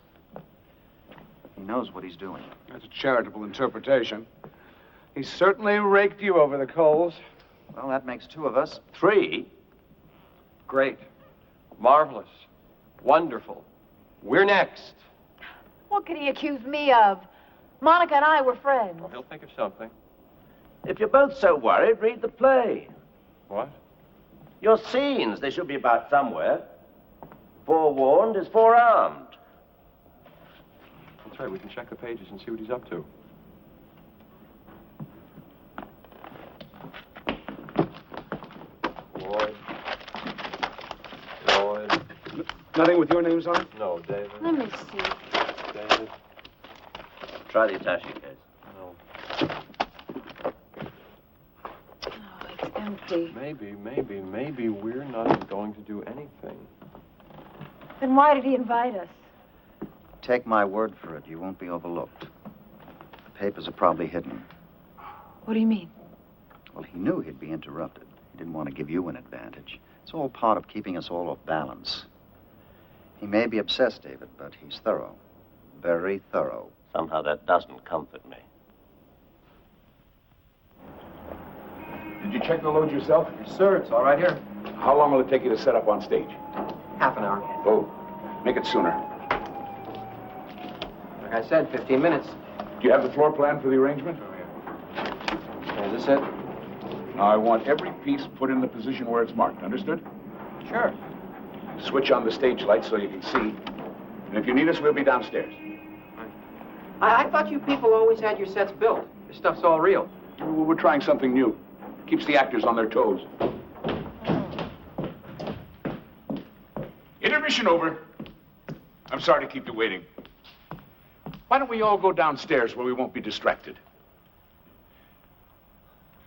He knows what he's doing.
That's a charitable interpretation. He certainly raked you over the coals.
Well, that makes two of us.
3?
Great. Marvelous. Wonderful. We're next.
What could he accuse me of? Monica and I were friends.
Well, he'll think of something.
If you're both so worried, read the play.
What?
Your scenes, they should be about somewhere. Forewarned is forearmed.
That's right, we can check the pages and see what he's up to. Lloyd.
Nothing with your names on it?
No, David.
Let me see.
David.
Try the attaché case.
No.
Oh, it's empty.
Maybe we're not going to do anything.
Then why did he invite us?
Take my word for it, you won't be overlooked. The papers are probably hidden.
What do you mean?
Well, he knew he'd be interrupted. He didn't want to give you an advantage. It's all part of keeping us all off balance. He may be obsessed, David, but he's thorough. Very thorough.
Somehow that doesn't comfort me.
Did you check the load yourself?
Yes, sir. It's all right here.
How long will it take you to set up on stage?
Half an hour.
Oh, make it sooner.
Like I said, 15 minutes.
Do you have the floor plan for the arrangement?
Is this it?
Now, I want every piece put in the position where it's marked. Understood?
Sure.
Switch on the stage lights so you can see. And if you need us, we'll be downstairs.
I thought you people always had your sets built. This stuff's all real.
We're trying something new. Keeps the actors on their toes. Intermission over. I'm sorry to keep you waiting. Why don't we all go downstairs where we won't be distracted?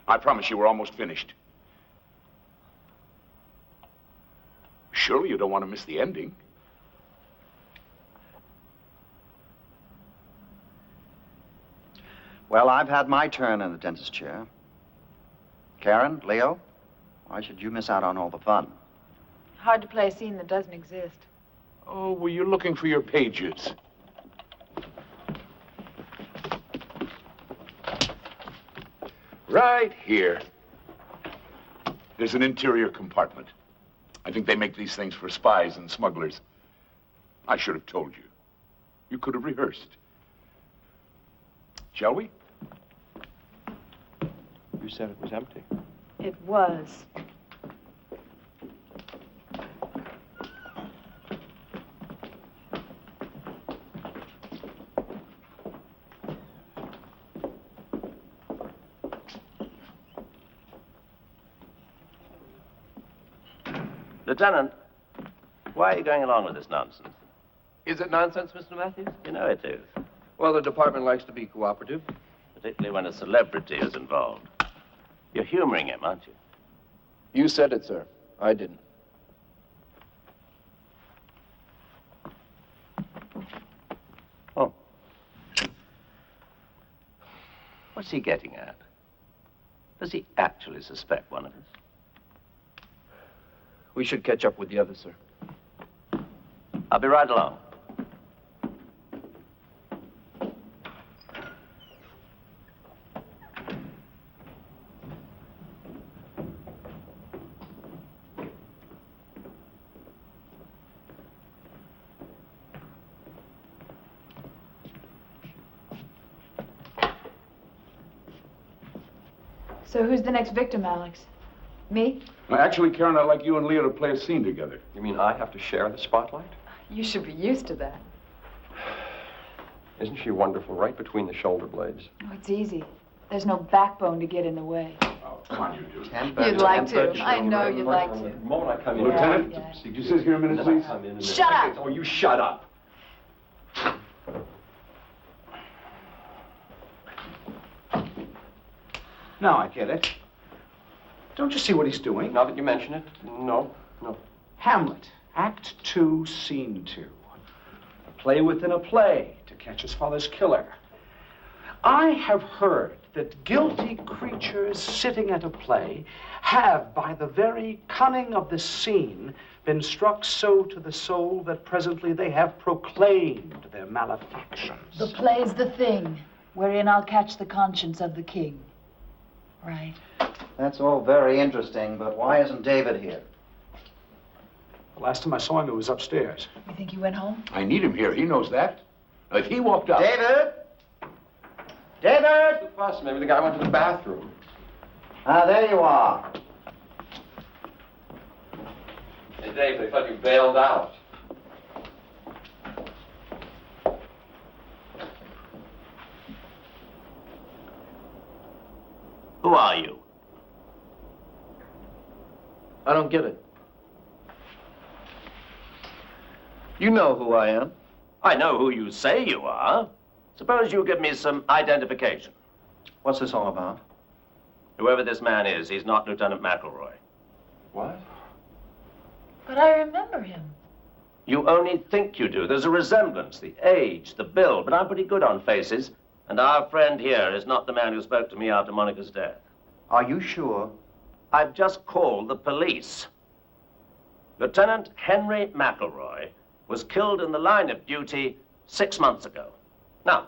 I promise you we're almost finished. Surely you don't want to miss the ending.
Well, I've had my turn in the dentist chair. Karen, Leo, why should you miss out on all the fun?
Hard to play a scene that doesn't exist.
Oh, were you looking for your pages? Right here. There's an interior compartment. I think they make these things for spies and smugglers. I should have told you. You could have rehearsed. Shall we?
You said it was empty.
It was.
Lieutenant, why are you going along with this nonsense?
Is it nonsense, Mr. Matthews?
You know it is.
Well, the department likes to be cooperative.
Particularly when a celebrity is involved. You're humoring him, aren't you?
You said it, sir. I didn't.
Oh. What's he getting at? Does he actually suspect one of us?
We should catch up with the others, sir.
I'll be right along.
So who's the next victim, Alex? Me?
Well, actually, Karen, I'd like you and Leo to play a scene together.
You mean I have to share the spotlight?
You should be used to that.
Isn't she wonderful, right between the shoulder blades?
Oh, it's easy. There's no backbone to get in the way.
Oh, come on, you two.
You'd like to. I know you'd like to.
The moment I come in...
Lieutenant,
Yeah.
could you sit here a minute, please?
Shut up!
Oh, you shut up.
Now I get it. Don't you see what he's doing?
Now that you mention it, no.
Hamlet, Act 2, Scene 2. A play within a play to catch his father's killer. I have heard that guilty creatures sitting at a play have, by the very cunning of the scene, been struck so to the soul that presently they have proclaimed their malefactions.
The play's the thing, wherein I'll catch the conscience of the king. Right.
That's all very interesting, but why isn't David here?
The last time I saw him, he was upstairs.
You think he went home?
I need him here. He knows that. Now, if he walked out...
David? David?
The fuss. Maybe the guy went to the bathroom.
Ah, there you are.
Hey, Dave, they thought you bailed out.
Who are you?
I don't get it. You know who I am.
I know who you say you are. Suppose you give me some identification.
What's this all about?
Whoever this man is, he's not Lieutenant McElroy.
What?
But I remember him.
You only think you do. There's a resemblance, the age, the build, but I'm pretty good on faces. And our friend here is not the man who spoke to me after Monica's death.
Are you sure?
I've just called the police. Lieutenant Henry McElroy was killed in the line of duty 6 months ago. Now,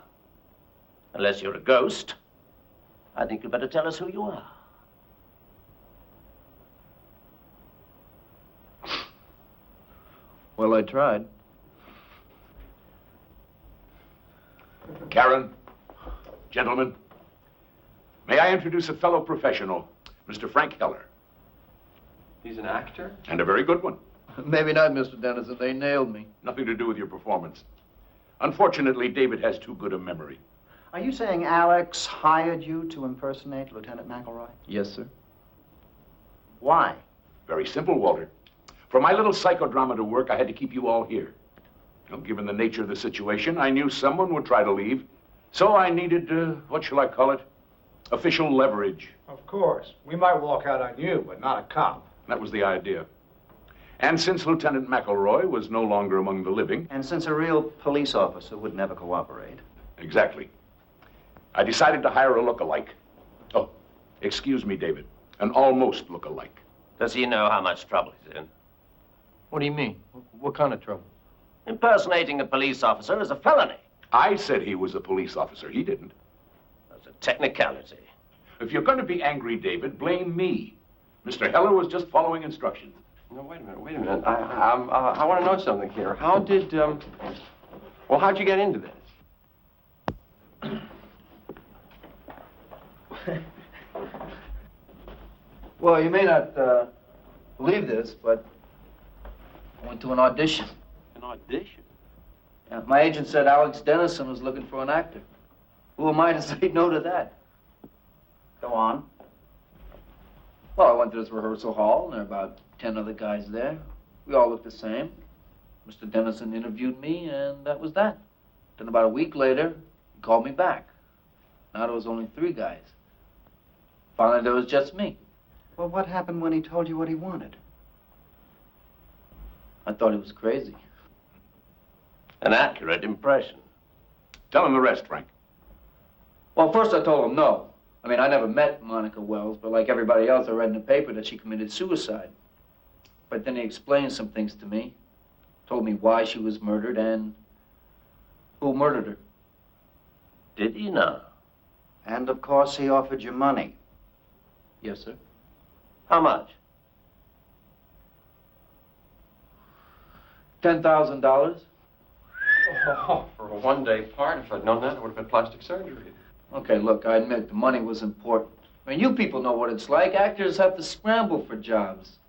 unless you're a ghost, I think you'd better tell us who you are.
Well, I tried.
Karen, gentlemen, may I introduce a fellow professional, Mr. Frank Heller.
He's an actor?
And a very good one.
Maybe not, Mr. Dennison. They nailed me.
Nothing to do with your performance. Unfortunately, David has too good a memory.
Are you saying Alex hired you to impersonate Lieutenant McElroy?
Yes, sir.
Why?
Very simple, Walter. For my little psychodrama to work, I had to keep you all here. Well, given the nature of the situation, I knew someone would try to leave. So I needed, what shall I call it? Official leverage.
Of course. We might walk out on you, but not a cop.
That was the idea. And since Lieutenant McElroy was no longer among the living...
And since a real police officer would never cooperate.
Exactly. I decided to hire a look-alike. Oh, excuse me, David. An almost look-alike.
Does he know how much trouble he's in?
What do you mean? What kind of trouble?
Impersonating a police officer is a felony.
I said he was a police officer. He didn't.
That's a technicality.
If you're going to be angry, David, blame me. Mr. Heller was just following instructions.
No, wait a minute. I want to know something here. How did, well, how'd you get into this?
Well, you may not believe this, but I went to an audition.
An audition?
Yeah, my agent said Alex Dennison was looking for an actor. Who am I to say no to that?
Go on.
Well, I went to this rehearsal hall, and there were about 10 other guys there. We all looked the same. Mr. Dennison interviewed me, and that was that. Then about a week later, he called me back. Now there was only 3 guys. Finally, there was just me.
Well, what happened when he told you what he wanted?
I thought he was crazy.
An accurate impression.
Tell him the rest, Frank.
Well, first I told him no. I mean, I never met Monica Wells, but like everybody else, I read in the paper that she committed suicide. But then he explained some things to me. Told me why she was murdered and who murdered her.
Did he now?
And, of course, he offered you money.
Yes, sir.
How much?
$10,000.
Oh, for a one-day part, if I'd known that, it would have been plastic surgery.
Okay, look, I admit the money was important. I mean, you people know what it's like. Actors have to scramble for jobs.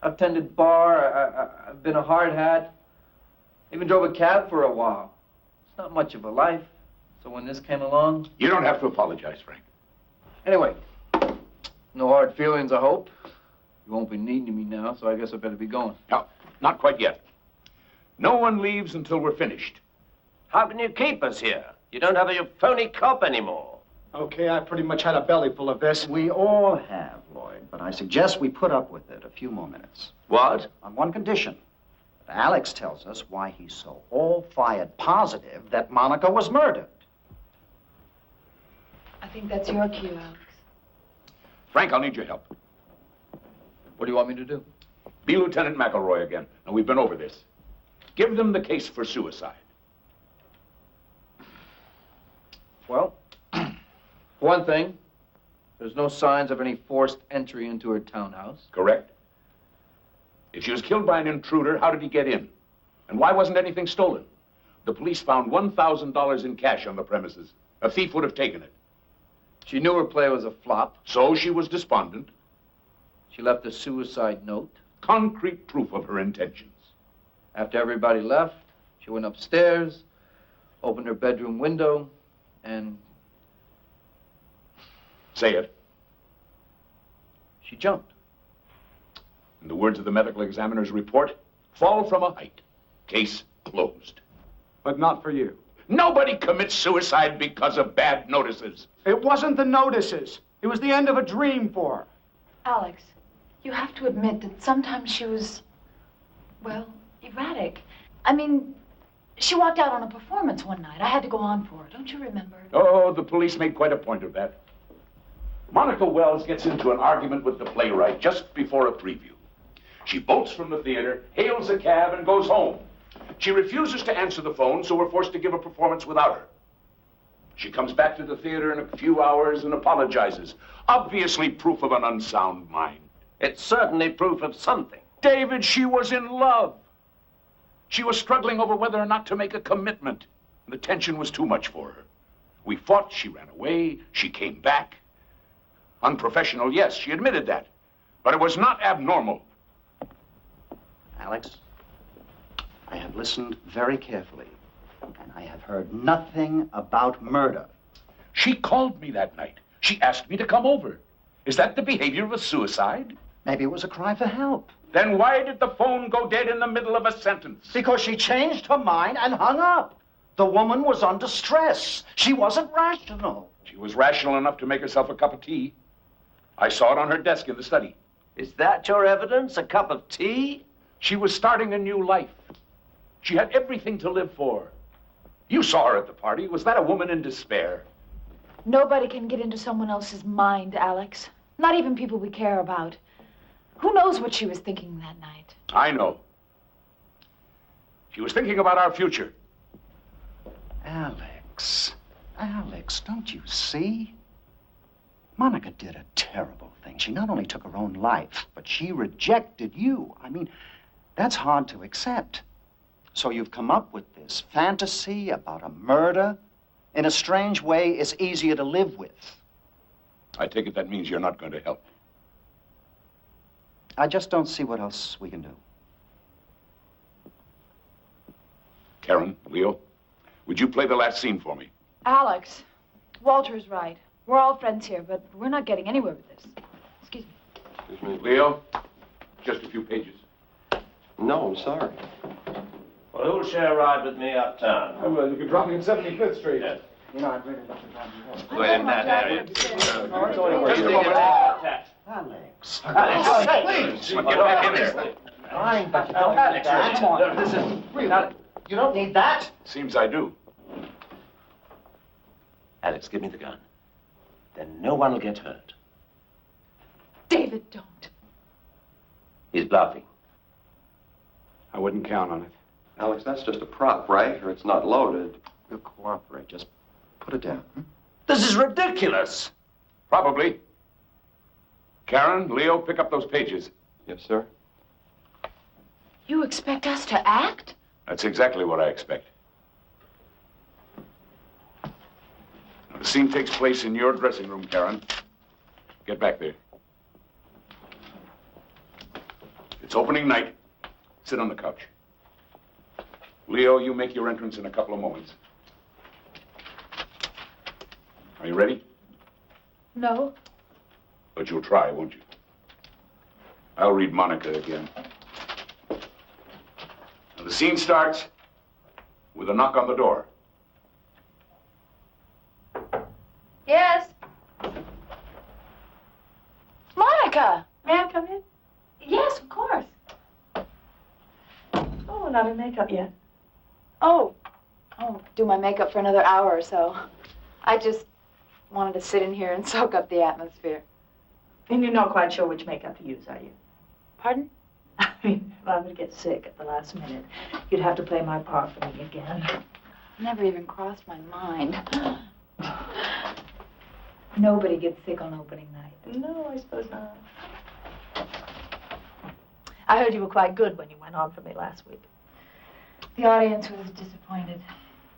I've tended bar, I've been a hard hat, even drove a cab for a while. It's not much of a life. So when this came along...
You don't have to apologize, Frank.
Anyway, no hard feelings, I hope. You won't be needing me now, so I guess I better be going.
No, not quite yet. No one leaves until we're finished.
How can you keep us here? You don't have your phony cop anymore.
Okay, I pretty much had a belly full of this.
We all have, Lloyd, but I suggest we put up with it a few more minutes.
What?
On one condition. That Alex tells us why he's so all-fired positive that Monica was murdered.
I think that's your cue, Alex.
Frank, I'll need your help.
What do you want me to do?
Be Lieutenant McElroy again. Now, we've been over this. Give them the case for suicide.
Well, one thing, there's no signs of any forced entry into her townhouse.
Correct. If she was killed by an intruder, how did he get in? And why wasn't anything stolen? The police found $1,000 in cash on the premises. A thief would have taken it.
She knew her play was a flop.
So she was despondent.
She left a suicide note.
Concrete proof of her intentions.
After everybody left, she went upstairs, opened her bedroom window, and...
Say it.
She jumped.
In the words of the medical examiner's report, fall from a height. Case closed.
But not for you.
Nobody commits suicide because of bad notices.
It wasn't the notices. It was the end of a dream for her.
Alex, you have to admit that sometimes she was, well, erratic. I mean, she walked out on a performance one night. I had to go on for her. Don't you remember?
Oh, the police made quite a point of that. Monica Wells gets into an argument with the playwright just before a preview. She bolts from the theater, hails a cab, and goes home. She refuses to answer the phone, so we're forced to give a performance without her. She comes back to the theater in a few hours and apologizes. Obviously proof of an unsound mind.
It's certainly proof of something.
David, she was in love. She was struggling over whether or not to make a commitment. The tension was too much for her. We fought, she ran away, she came back. Unprofessional, yes, she admitted that. But it was not abnormal.
Alex, I have listened very carefully, and I have heard nothing about murder.
She called me that night. She asked me to come over. Is that the behavior of a suicide?
Maybe it was a cry for help.
Then why did the phone go dead in the middle of a sentence?
Because she changed her mind and hung up. The woman was under stress. She wasn't rational.
She was rational enough to make herself a cup of tea. I saw it on her desk in the study.
Is that your evidence? A cup of tea?
She was starting a new life. She had everything to live for. You saw her at the party. Was that a woman in despair?
Nobody can get into someone else's mind, Alex. Not even people we care about. Who knows what she was thinking that night?
I know. She was thinking about our future.
Alex, don't you see? Monica did a terrible thing. She not only took her own life, but she rejected you. I mean, that's hard to accept. So you've come up with this fantasy about a murder. In a strange way, it's easier to live with.
I take it that means you're not going to help.
I just don't see what else we can do.
Karen, Leo, would you play the last scene for me?
Alex, Walter's right. We're all friends here, but we're not getting anywhere with this. Excuse me.
Excuse me. Leo, just a few pages.
No, I'm sorry.
Well, who'll share a ride with me uptown?
Oh, well, you can drop me at 75th Street.
Yes.
You know, I'd really love to drive you home.
We're in that area.
Just a moment.
Alex.
Alex,
Please, get back in there.
Fine, but you don't need that.
Come on. This is real.
You don't need that.
Seems I do.
Alex, give me the gun. Then no one will get hurt.
David, don't.
He's bluffing.
I wouldn't count on it.
Alex, that's just a prop, right? Or it's not loaded. We'll cooperate. Just put it down.
This is ridiculous.
Probably. Karen, Leo, pick up those pages.
Yes, sir.
You expect us to act?
That's exactly what I expect. Now, the scene takes place in your dressing room, Karen. Get back there. It's opening night. Sit on the couch. Leo, you make your entrance in a couple of moments. Are you ready?
No.
But you'll try, won't you? I'll read Monica again. Now, the scene starts with a knock on the door.
Yes. Monica!
May I come in?
Yes, of course.
Oh, not in makeup yet.
Oh, do my makeup for another hour or so. I just wanted to sit in here and soak up the atmosphere.
And you're not quite sure which makeup to use, are you?
Pardon?
I mean, if I were to get sick at the last minute, you'd have to play my part for me again.
Never even crossed my mind. Nobody gets sick on opening night.
No, I suppose not. I heard you were quite good when you went on for me last week.
The audience was disappointed.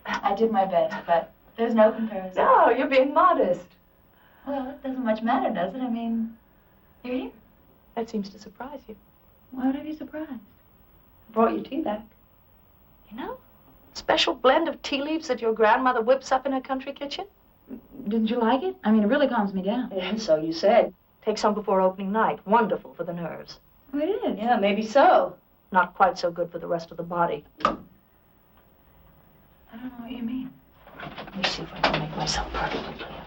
I did my best, but there's no comparison.
No, you're being modest.
Well, it doesn't much matter, does it? I mean, you're here.
That seems to surprise you.
Why would I be surprised?
I brought your tea back. You know, special blend of tea leaves that your grandmother whips up in her country kitchen.
Didn't you like it? I mean, it really calms me down.
Yeah, so you said. Take some before opening night. Wonderful for the nerves.
Oh, it is?
Yeah, maybe so. Not quite so good for the rest of the body.
I don't know what you mean.
Let me see if I can make myself perfectly clear.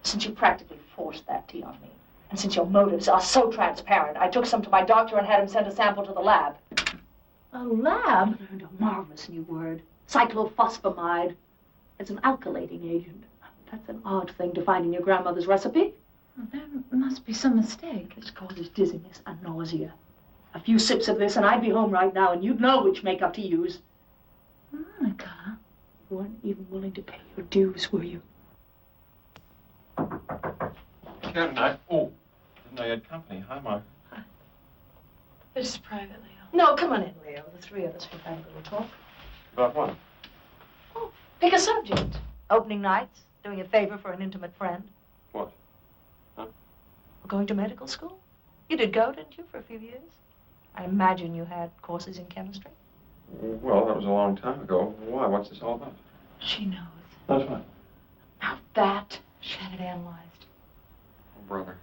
Since you practically forced that tea on me, and since your motives are so transparent, I took some to my doctor and had him send a sample to the lab.
A lab?
I learned a marvelous new word. Cyclophosphamide. It's an alkylating agent. That's an odd thing to find in your grandmother's recipe.
Well, there must be some mistake.
This causes dizziness and nausea. A few sips of this and I'd be home right now and you'd know which makeup to use.
Monica.
You weren't even willing to pay your dues, were you?
Karen, didn't know you had company. Hi, Mark.
This is private, Leo.
No, come on in, Leo. The three of us can have a little talk.
About what?
Pick a subject. Opening nights, doing a favor for an intimate friend.
What? Huh?
Going to medical school? You did go, didn't you, for a few years? I imagine you had courses in chemistry.
Well, that was a long time ago. Why? What's this all about?
She knows.
That's fine.
About that, she had it analyzed.
Oh, brother.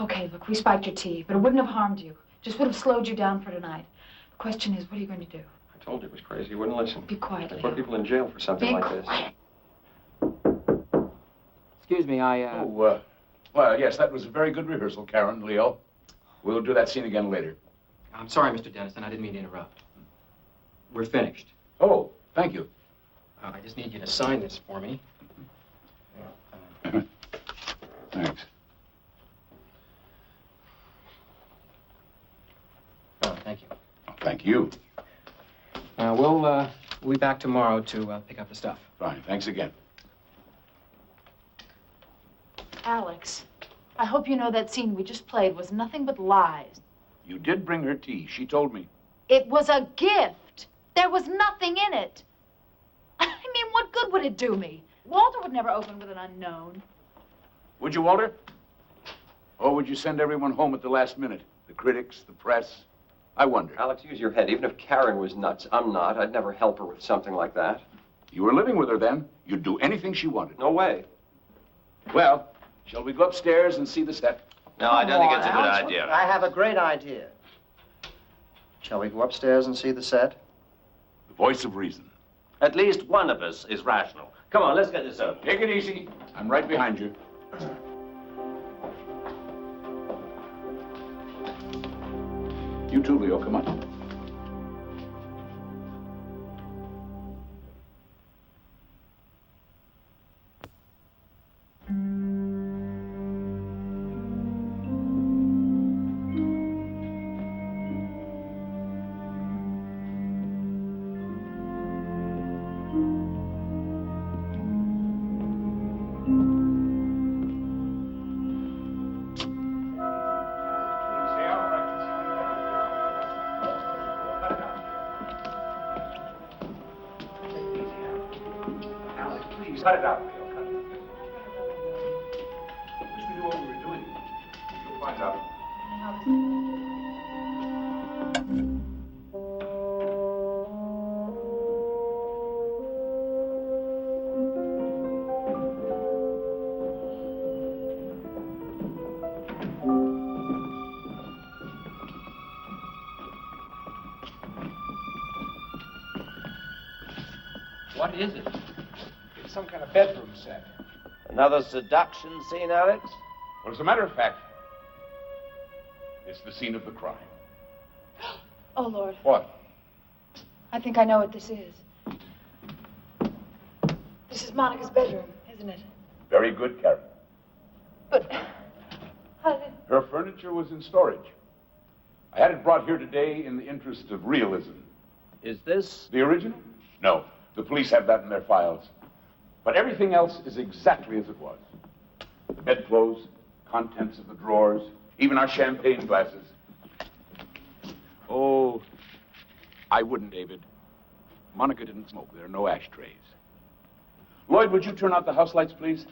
Okay, look, we spiked your tea, but it wouldn't have harmed you. Just would have slowed you down for tonight. The question is, what are you going to do?
I told you it was crazy. You wouldn't listen.
Be quiet,
They
Leo.
put people in jail for something
Be
like this.
quiet.
Excuse me,
Well, yes, that was a very good rehearsal, Karen, Leo. We'll do that scene again later.
I'm sorry, Mr. Dennison. I didn't mean to interrupt. We're finished.
Oh, thank you.
I just need you to sign this for me.
Thanks.
Oh, thank you.
Thank you.
We'll be back tomorrow to pick up the stuff.
Fine, thanks again.
Alex, I hope you know that scene we just played was nothing but lies.
You did bring her tea. She told me.
It was a gift. There was nothing in it. I mean, what good would it do me? Walter would never open with an unknown.
Would you, Walter? Or would you send everyone home at the last minute? The critics, the press? I wonder.
Alex, use your head. Even if Karen was nuts, I'm not. I'd never help her with something like that.
You were living with her then. You'd do anything she wanted.
No way.
Well, shall we go upstairs and see the set?
No, I don't think it's a good
Alex,
idea.
I have a great idea. Shall we go upstairs and see the set?
The voice of reason.
At least one of us is rational. Come on, let's get this over.
Take it easy. I'm right behind you. You too, Leo. Come on. Cut it out, Leo. Cut it. Wish we knew what we were doing. You'll find out.
What is it?
It's some kind of bedroom set.
Another seduction scene, Alex?
Well, as a matter of fact, it's the scene of the crime.
Oh, Lord.
What?
I think I know what this is. This is Monica's bedroom, isn't it?
Very good, Karen.
But how did...
Her furniture was in storage. I had it brought here today in the interest of realism.
Is this...
The original? No. The police have that in their files. But everything else is exactly as it was. The bedclothes, contents of the drawers, even our champagne glasses. Oh, I wouldn't, David. Monica didn't smoke. There are no ashtrays. Lloyd, would you turn out the house lights, please?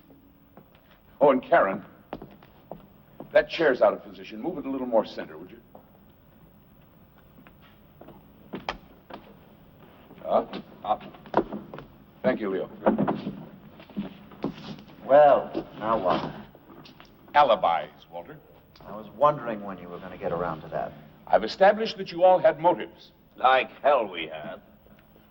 Oh, and Karen, that chair's out of position. Move it a little more center, would you? Up. Thank you, Leo.
Well, now what?
Alibis, Walter.
I was wondering when you were going to get around to that.
I've established that you all had motives.
Like hell we had.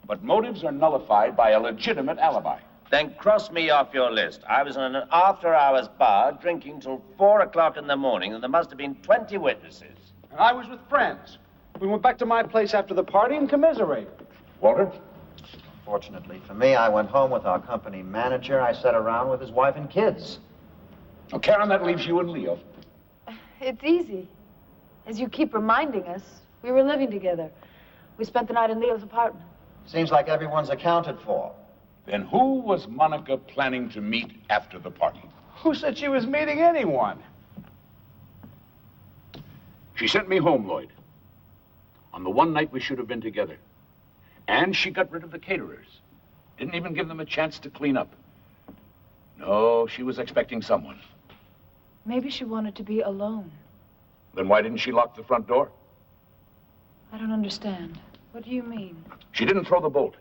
But motives are nullified by a legitimate alibi.
Then cross me off your list. I was in an after-hours bar drinking till 4 o'clock in the morning, and there must have been 20 witnesses.
And I was with friends. We went back to my place after the party and commiserated.
Walter?
Fortunately for me, I went home with our company manager. I sat around with his wife and kids.
Oh, Karen, that leaves you and Leo.
It's easy. As you keep reminding us, we were living together. We spent the night in Leo's apartment.
Seems like everyone's accounted for.
Then who was Monica planning to meet after the party?
Who said she was meeting anyone?
She sent me home, Lloyd, on the one night we should have been together. And she got rid of the caterers. Didn't even give them a chance to clean up. No, she was expecting someone.
Maybe she wanted to be alone.
Then why didn't she lock the front door?
I don't understand. What do you mean?
She didn't throw the bolt.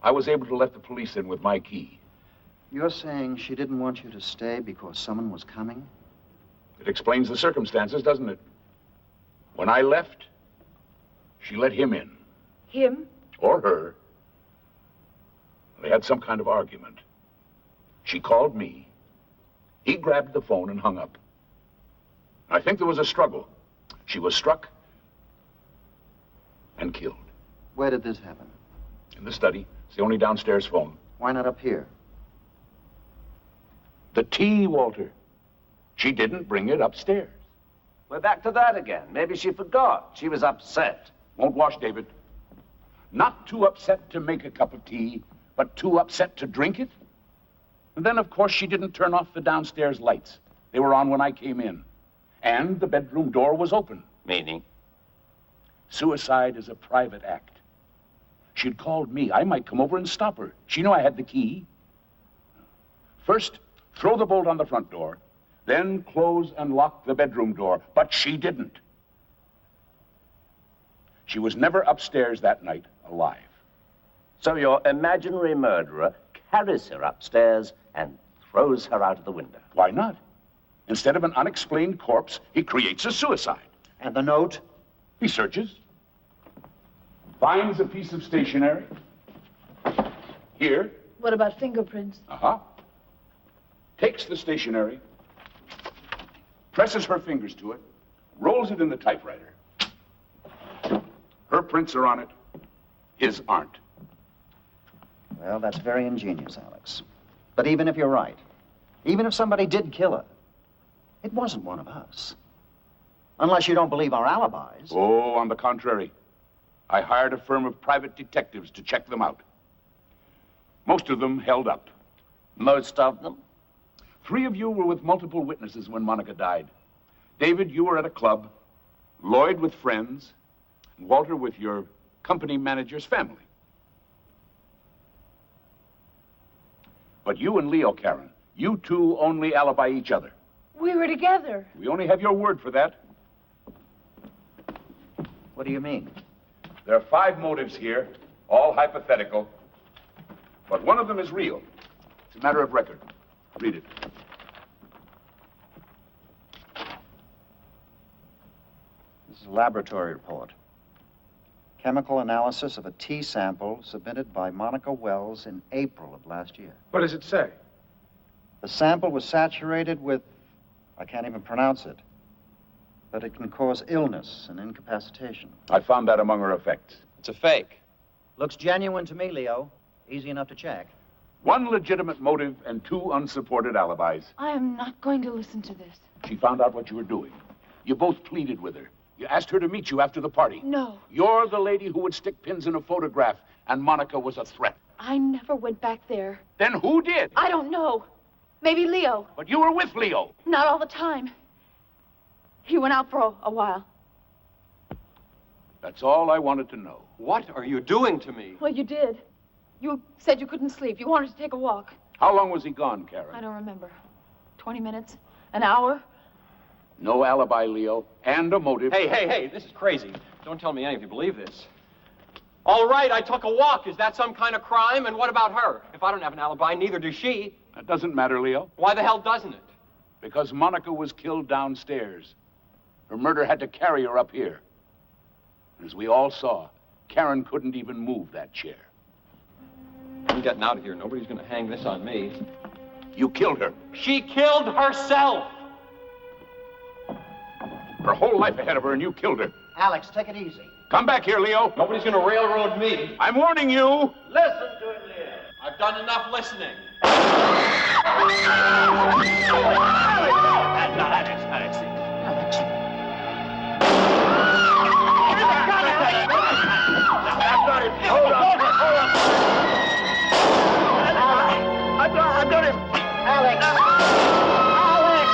I was able to let the police in with my key.
You're saying she didn't want you to stay because someone was coming?
It explains the circumstances, doesn't it? When I left, she let him in.
Him?
Or her. They had some kind of argument. She called me. He grabbed the phone and hung up. I think there was a struggle. She was struck and killed.
Where did this happen?
In the study. It's the only downstairs phone.
Why not up here?
The tea, Walter. She didn't bring it upstairs.
We're back to that again. Maybe she forgot. She was upset.
Won't wash, David. Not too upset to make a cup of tea, but too upset to drink it? And then, of course, she didn't turn off the downstairs lights. They were on when I came in. And the bedroom door was open.
Meaning?
Suicide is a private act. She'd called me. I might come over and stop her. She knew I had the key. First, throw the bolt on the front door, then close and lock the bedroom door. But she didn't. She was never upstairs that night alive.
So your imaginary murderer carries her upstairs and throws her out of the window.
Why not? Instead of an unexplained corpse, he creates a suicide.
And the note?
He searches, finds a piece of stationery. Here.
What about fingerprints?
Uh-huh. Takes the stationery, presses her fingers to it, rolls it in the typewriter. Her prints are on it. His aren't.
Well, that's very ingenious, Alex. But even if you're right, even if somebody did kill her, it wasn't one of us. Unless you don't believe our alibis.
Oh, on the contrary. I hired a firm of private detectives to check them out. Most of them held up.
Most of them?
3 of you were with multiple witnesses when Monica died. David, you were at a club. Lloyd with friends. And Walter with your company manager's family. But you and Leo, Karen, you two only alibi each other.
We were together.
We only have your word for that.
What do you mean?
There are 5 motives here, all hypothetical. But one of them is real. It's a matter of record. Read it.
This is a laboratory report. Chemical analysis of a tea sample submitted by Monica Wells in April of last year.
What does it say?
The sample was saturated with, I can't even pronounce it, but it can cause illness and incapacitation.
I found that among her effects.
It's a fake.
Looks genuine to me, Leo. Easy enough to check.
1 legitimate motive and 2 unsupported alibis.
I am not going to listen to this.
She found out what you were doing. You both pleaded with her. You asked her to meet you after the party.
No.
You're the lady who would stick pins in a photograph, and Monica was a threat.
I never went back there.
Then who did?
I don't know. Maybe Leo.
But you were with Leo.
Not all the time. He went out for a while.
That's all I wanted to know.
What are you doing to me?
Well, you did. You said you couldn't sleep. You wanted to take a walk.
How long was he gone, Karen?
I don't remember. 20 minutes? An hour?
No alibi, Leo, and a motive.
Hey, this is crazy. Don't tell me any of you believe this. All right, I took a walk. Is that some kind of crime? And what about her? If I don't have an alibi, neither does she.
That doesn't matter, Leo.
Why the hell doesn't it?
Because Monica was killed downstairs. Her murder had to carry her up here. As we all saw, Karen couldn't even move that chair.
I'm getting out of here. Nobody's going to hang this on me.
You killed her.
She killed herself!
Her whole life ahead of her, and you killed her.
Alex, take it easy.
Come back here, Leo.
Nobody's going to railroad me.
I'm warning you.
Listen to him, Leo. I've done enough listening.
I've got him. Alex. Alex.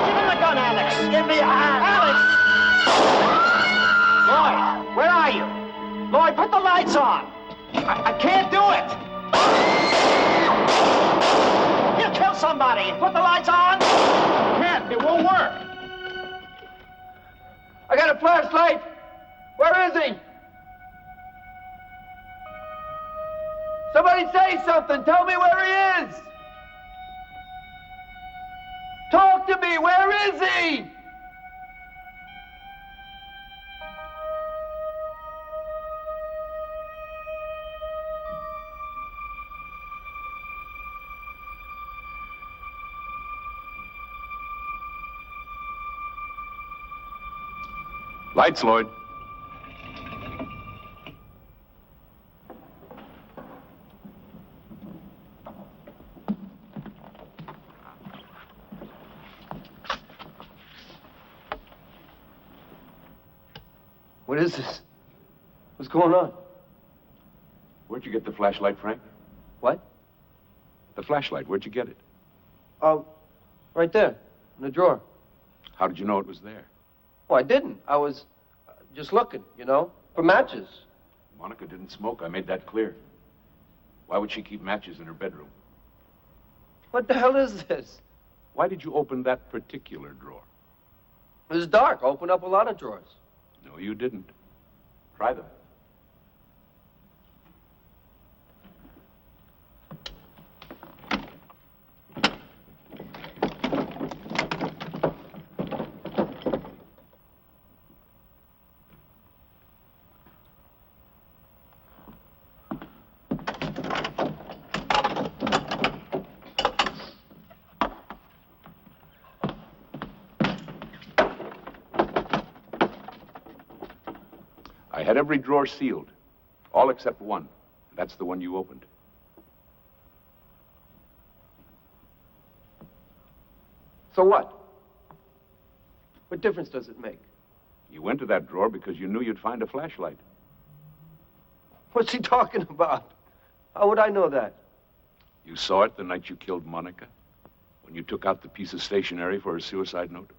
Give him the gun, Alex. Give me a hand. Alex. Lloyd, where are you? Lloyd, put the lights on. I can't do it. You kill somebody. Put the lights on.
Can't. It won't work.
I got a flashlight. Where is he? Somebody say something. Tell me where he is. Talk to me. Where is he?
Lights, Lloyd.
What is this? What's going on?
Where'd you get the flashlight, Frank?
What?
The flashlight, where'd you get it?
Right there, in the drawer.
How did you know it was there?
Oh, I didn't. I was just looking, for matches.
Monica didn't smoke. I made that clear. Why would she keep matches in her bedroom?
What the hell is this?
Why did you open that particular drawer?
It was dark. I opened up a lot of drawers.
No, you didn't. Try them. had every drawer sealed, all except one. That's the one you opened.
So what? What difference does it make?
You went to that drawer because you knew you'd find a flashlight.
What's he talking about? How would I know that?
You saw it the night you killed Monica, when you took out the piece of stationery for her suicide note?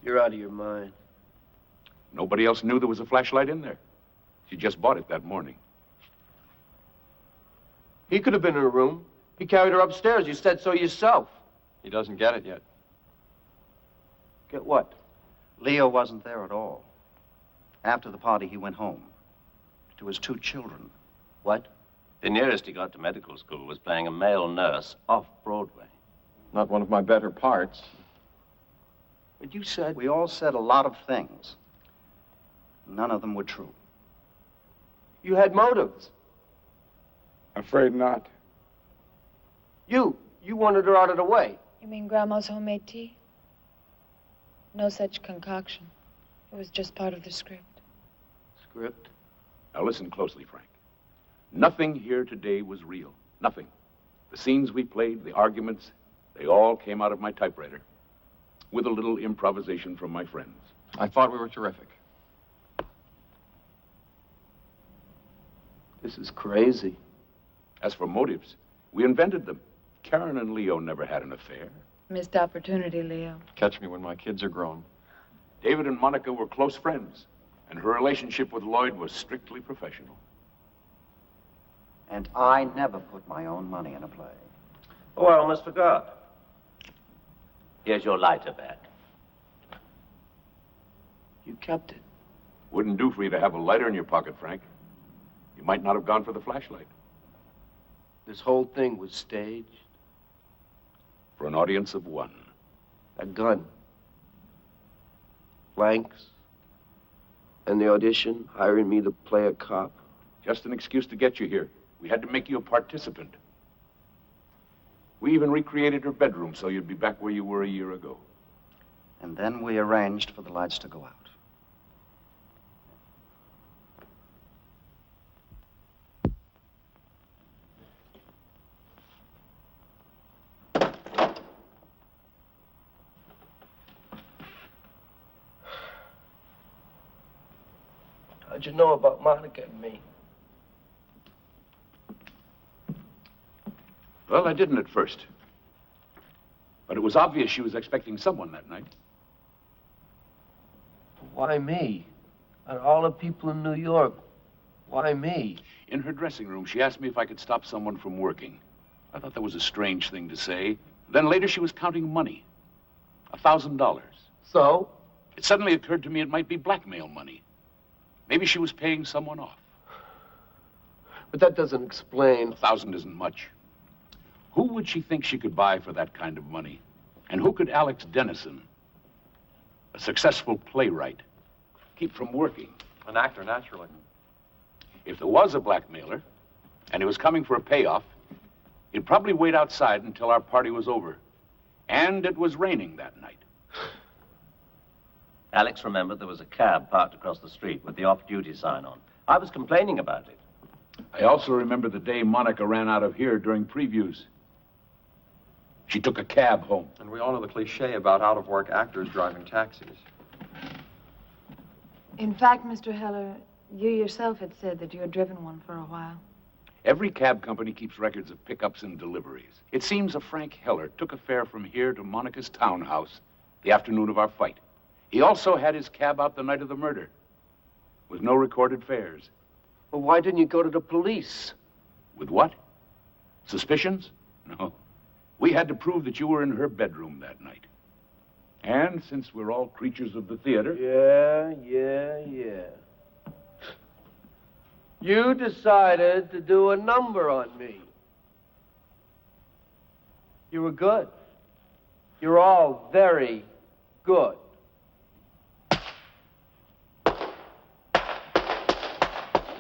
You're out of your mind.
Nobody else knew there was a flashlight in there. She just bought it that morning.
He could have been in her room. He carried her upstairs. You said so yourself.
He doesn't get it yet.
Get what?
Leo wasn't there at all. After the party, he went home to his 2 children.
What?
The nearest he got to medical school was playing a male nurse off Broadway.
Not one of my better parts.
But you said...
We all said a lot of things. None of them were true.
You had motives.
Afraid not.
You wanted her out of the way.
You mean Grandma's homemade tea? No such concoction. It was just part of the script.
Script?
Now listen closely, Frank. Nothing here today was real. Nothing. The scenes we played, the arguments, they all came out of my typewriter. With a little improvisation from my friends.
I thought we were terrific.
This is crazy.
As for motives, we invented them. Karen and Leo never had an affair.
Missed opportunity, Leo.
Catch me when my kids are grown.
David and Monica were close friends, and her relationship with Lloyd was strictly professional.
And I never put my own money in a play.
Oh, I almost forgot. Here's your lighter back.
You kept it.
Wouldn't do for you to have a lighter in your pocket, Frank. You might not have gone for the flashlight.
This whole thing was staged.
For an audience of 1.
A gun. Blanks. And the audition, hiring me to play a cop.
Just an excuse to get you here. We had to make you a participant. We even recreated her bedroom so you'd be back where you were a year ago.
And then we arranged for the lights to go out.
How'd you know about Monica and me?
Well, I didn't at first. But it was obvious she was expecting someone that night.
Why me? Out of all the people in New York, why me?
In her dressing room, she asked me if I could stop someone from working. I thought that was a strange thing to say. Then later she was counting money. $1,000.
So?
It suddenly occurred to me it might be blackmail money. Maybe she was paying someone off.
But that doesn't explain.
1,000 isn't much. Who would she think she could buy for that kind of money? And who could Alex Dennison, a successful playwright, keep from working?
An actor, naturally.
If there was a blackmailer, and he was coming for a payoff, he'd probably wait outside until our party was over. And it was raining that night.
Alex remembered there was a cab parked across the street with the off-duty sign on. I was complaining about it.
I also remember the day Monica ran out of here during previews. She took a cab home.
And we all know the cliche about out-of-work actors driving taxis.
In fact, Mr. Heller, you yourself had said that you had driven one for a while.
Every cab company keeps records of pickups and deliveries. It seems a Frank Heller took a fare from here to Monica's townhouse the afternoon of our fight. He also had his cab out the night of the murder, with no recorded fares.
Well, why didn't you go to the police?
With what? Suspicions? No. We had to prove that you were in her bedroom that night. And since we're all creatures of the theater...
Yeah. You decided to do a number on me. You were good. You're all very good.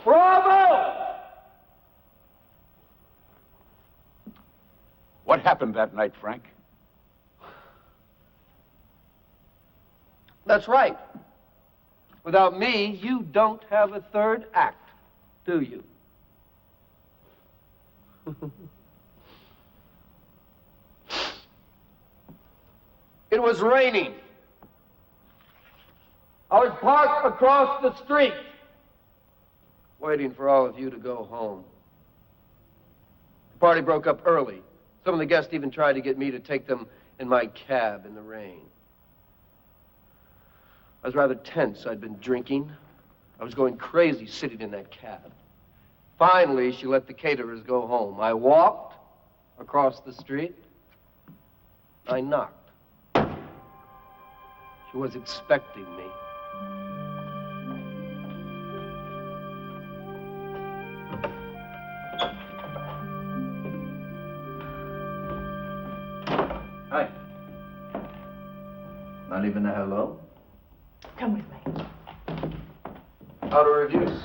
Bravo!
What happened that night, Frank?
That's right. Without me, you don't have a third act, do you? It was raining. I was parked across the street, waiting for all of you to go home. The party broke up early. Some of the guests even tried to get me to take them in my cab in the rain. I was rather tense. I'd been drinking. I was going crazy sitting in that cab. Finally, she let the caterers go home. I walked across the street. I knocked. She was expecting me. Hi. Not even a hello?
Come with me.
How are reviews?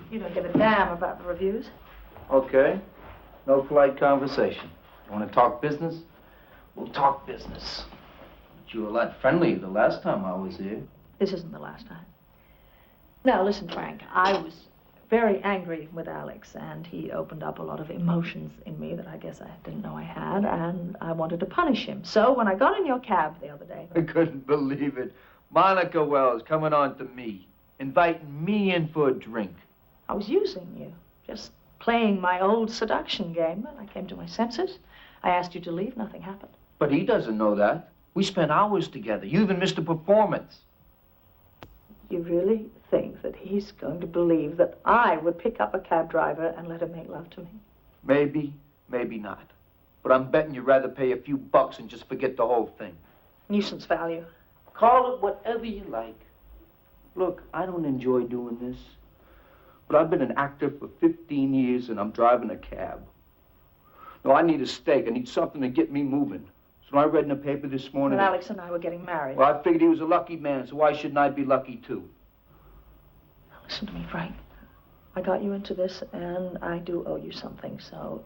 You don't give a damn about the reviews.
Okay. No polite conversation. You want to talk business? We'll talk business. But you were a lot friendlier the last time I was here.
This isn't the last time. Now, listen, Frank, I was very angry with Alex, and he opened up a lot of emotions in me that I guess I didn't know I had, and I wanted to punish him. So when I got in your cab the other day...
I couldn't believe it. Monica Wells coming on to me, inviting me in for a drink.
I was using you, just playing my old seduction game, and I came to my senses. I asked you to leave, nothing happened.
But he doesn't know that. We spent hours together. You even missed a performance.
You really think that he's going to believe that I would pick up a cab driver and let him make love to me?
Maybe, maybe not. But I'm betting you'd rather pay a few bucks and just forget the whole thing.
Nuisance value.
Call it whatever you like. Look, I don't enjoy doing this. But I've been an actor for 15 years and I'm driving a cab. No, I need a stake. I need something to get me moving. So I read in the paper this morning...
Well, Alex and I were getting married.
Well, I figured he was a lucky man, so why shouldn't I be lucky too?
Now, listen to me, Frank. I got you into this, and I do owe you something, so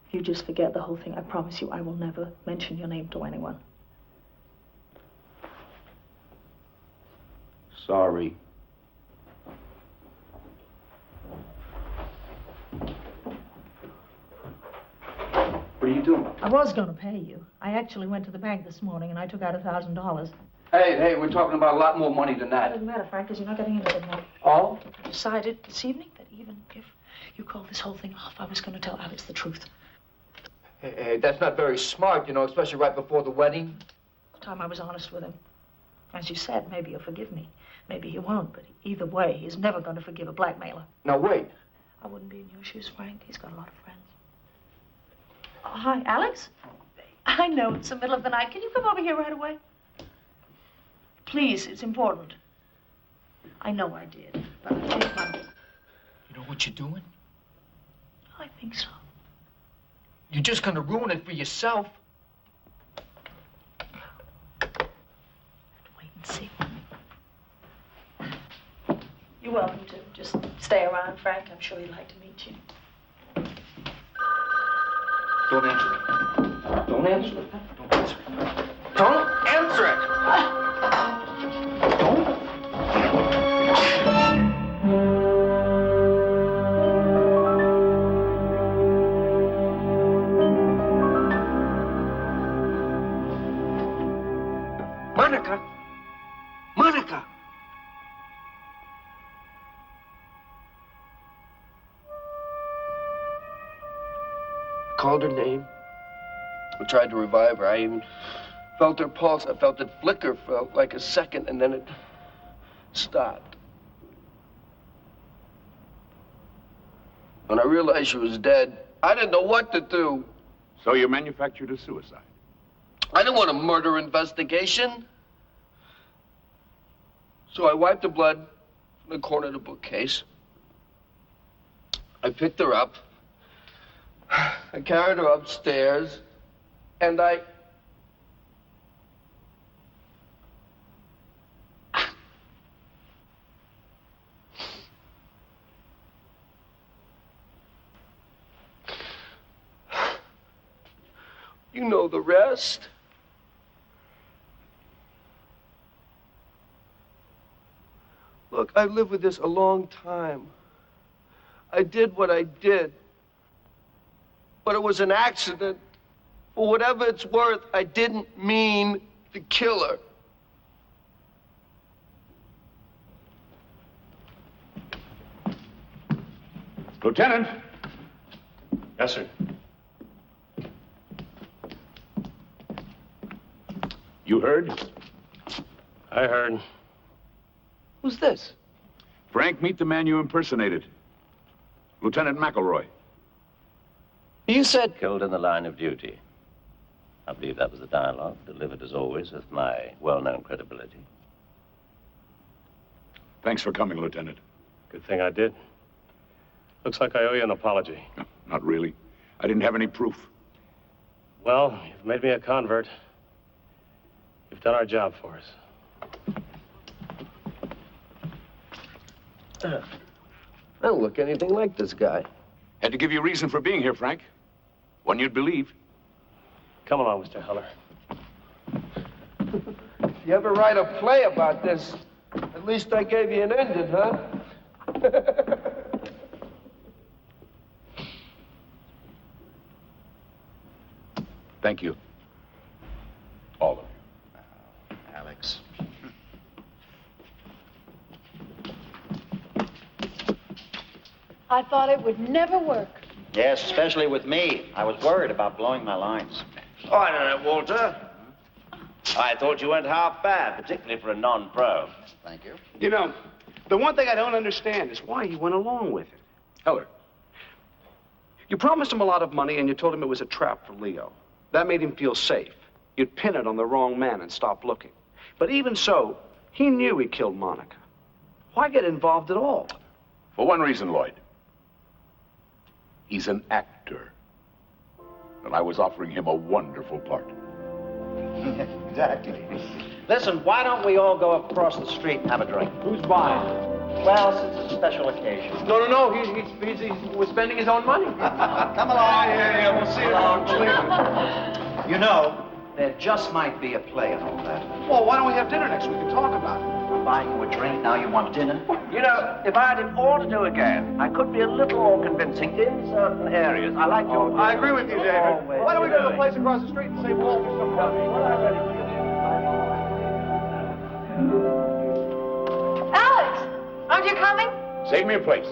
if you just forget the whole thing, I promise you I will never mention your name to anyone.
Sorry. What are you doing?
I was going to pay you. I actually went to the bank this morning, and I took out $1,000.
Hey, we're talking about a lot more money than
It
that.
doesn't matter, Frank, because you're not getting anything more.
Oh?
I decided this evening that even if you called this whole thing off, I was going to tell Alex the truth.
Hey, that's not very smart, you know, especially right before the wedding.
The time I was honest with him. As you said, maybe he'll forgive me. Maybe he won't, but either way, he's never going to forgive a blackmailer.
Now, wait.
I wouldn't be in your shoes, Frank. He's got a lot of friends. Hi, Alex? I know it's the middle of the night. Can you come over here right away? Please, it's important. I know I did, but I changed my...
You know what you're doing?
I think so.
You're just gonna ruin it for yourself.
Wait and see. You're welcome to just stay around, Frank. I'm sure he'd like to meet you.
Don't answer it. Don't answer it. Don't answer it. Don't answer it! Don't. Monica! Monica! Called her name. I tried to revive her. I even felt her pulse. I felt it flicker for like a second, and then it stopped. When I realized she was dead, I didn't know what to do.
So you manufactured a suicide?
I didn't want a murder investigation. So I wiped the blood from the corner of the bookcase. I picked her up. I carried her upstairs, and I... You know the rest. Look, I've lived with this a long time. I did what I did. But it was an accident. For whatever it's worth, I didn't mean to kill her.
Lieutenant! Yes, sir. You heard?
I heard.
Who's this?
Frank, meet the man you impersonated. Lieutenant McElroy.
You said...
Killed in the line of duty. I believe that was the dialogue, delivered as always with my well-known credibility.
Thanks for coming, Lieutenant.
Good thing I did. Looks like I owe you an apology.
No, not really. I didn't have any proof.
Well, you've made me a convert. You've done our job for us.
I don't look anything like this guy.
Had to give you a reason for being here, Frank. One you'd believe.
Come along, Mr. Heller.
If you ever write a play about this, at least I gave you an ending, huh?
Thank you. All of you.
Alex.
I thought it would never work.
Yes, especially with me. I was worried about blowing my lines.
Oh, I don't know, Walter. I thought you weren't half bad, particularly for a non-pro.
Thank you.
You know, the one thing I don't understand is why you went along with it.
Heller.
You promised him a lot of money and you told him it was a trap for Leo. That made him feel safe. You'd pin it on the wrong man and stop looking. But even so, he knew he killed Monica. Why get involved at all?
For one reason, Lloyd. He's an actor. And I was offering him a wonderful part.
Exactly. Listen, why don't we all go across the street and have a drink?
Who's buying?
Well, since it's a special occasion.
No. We're spending his own money.
Come along.
Yeah, we'll see you around.
You know, there just might be a play in all that.
Well, why don't we have dinner next week and talk about it?
I'm buying you a drink, now you want dinner?
You know, if I had it all to do again, I could be a little more convincing in certain areas. I like your...
I agree with you, David. Why don't we go to the place across the street and save Walter some money?
Alex, aren't you coming?
Save me a place.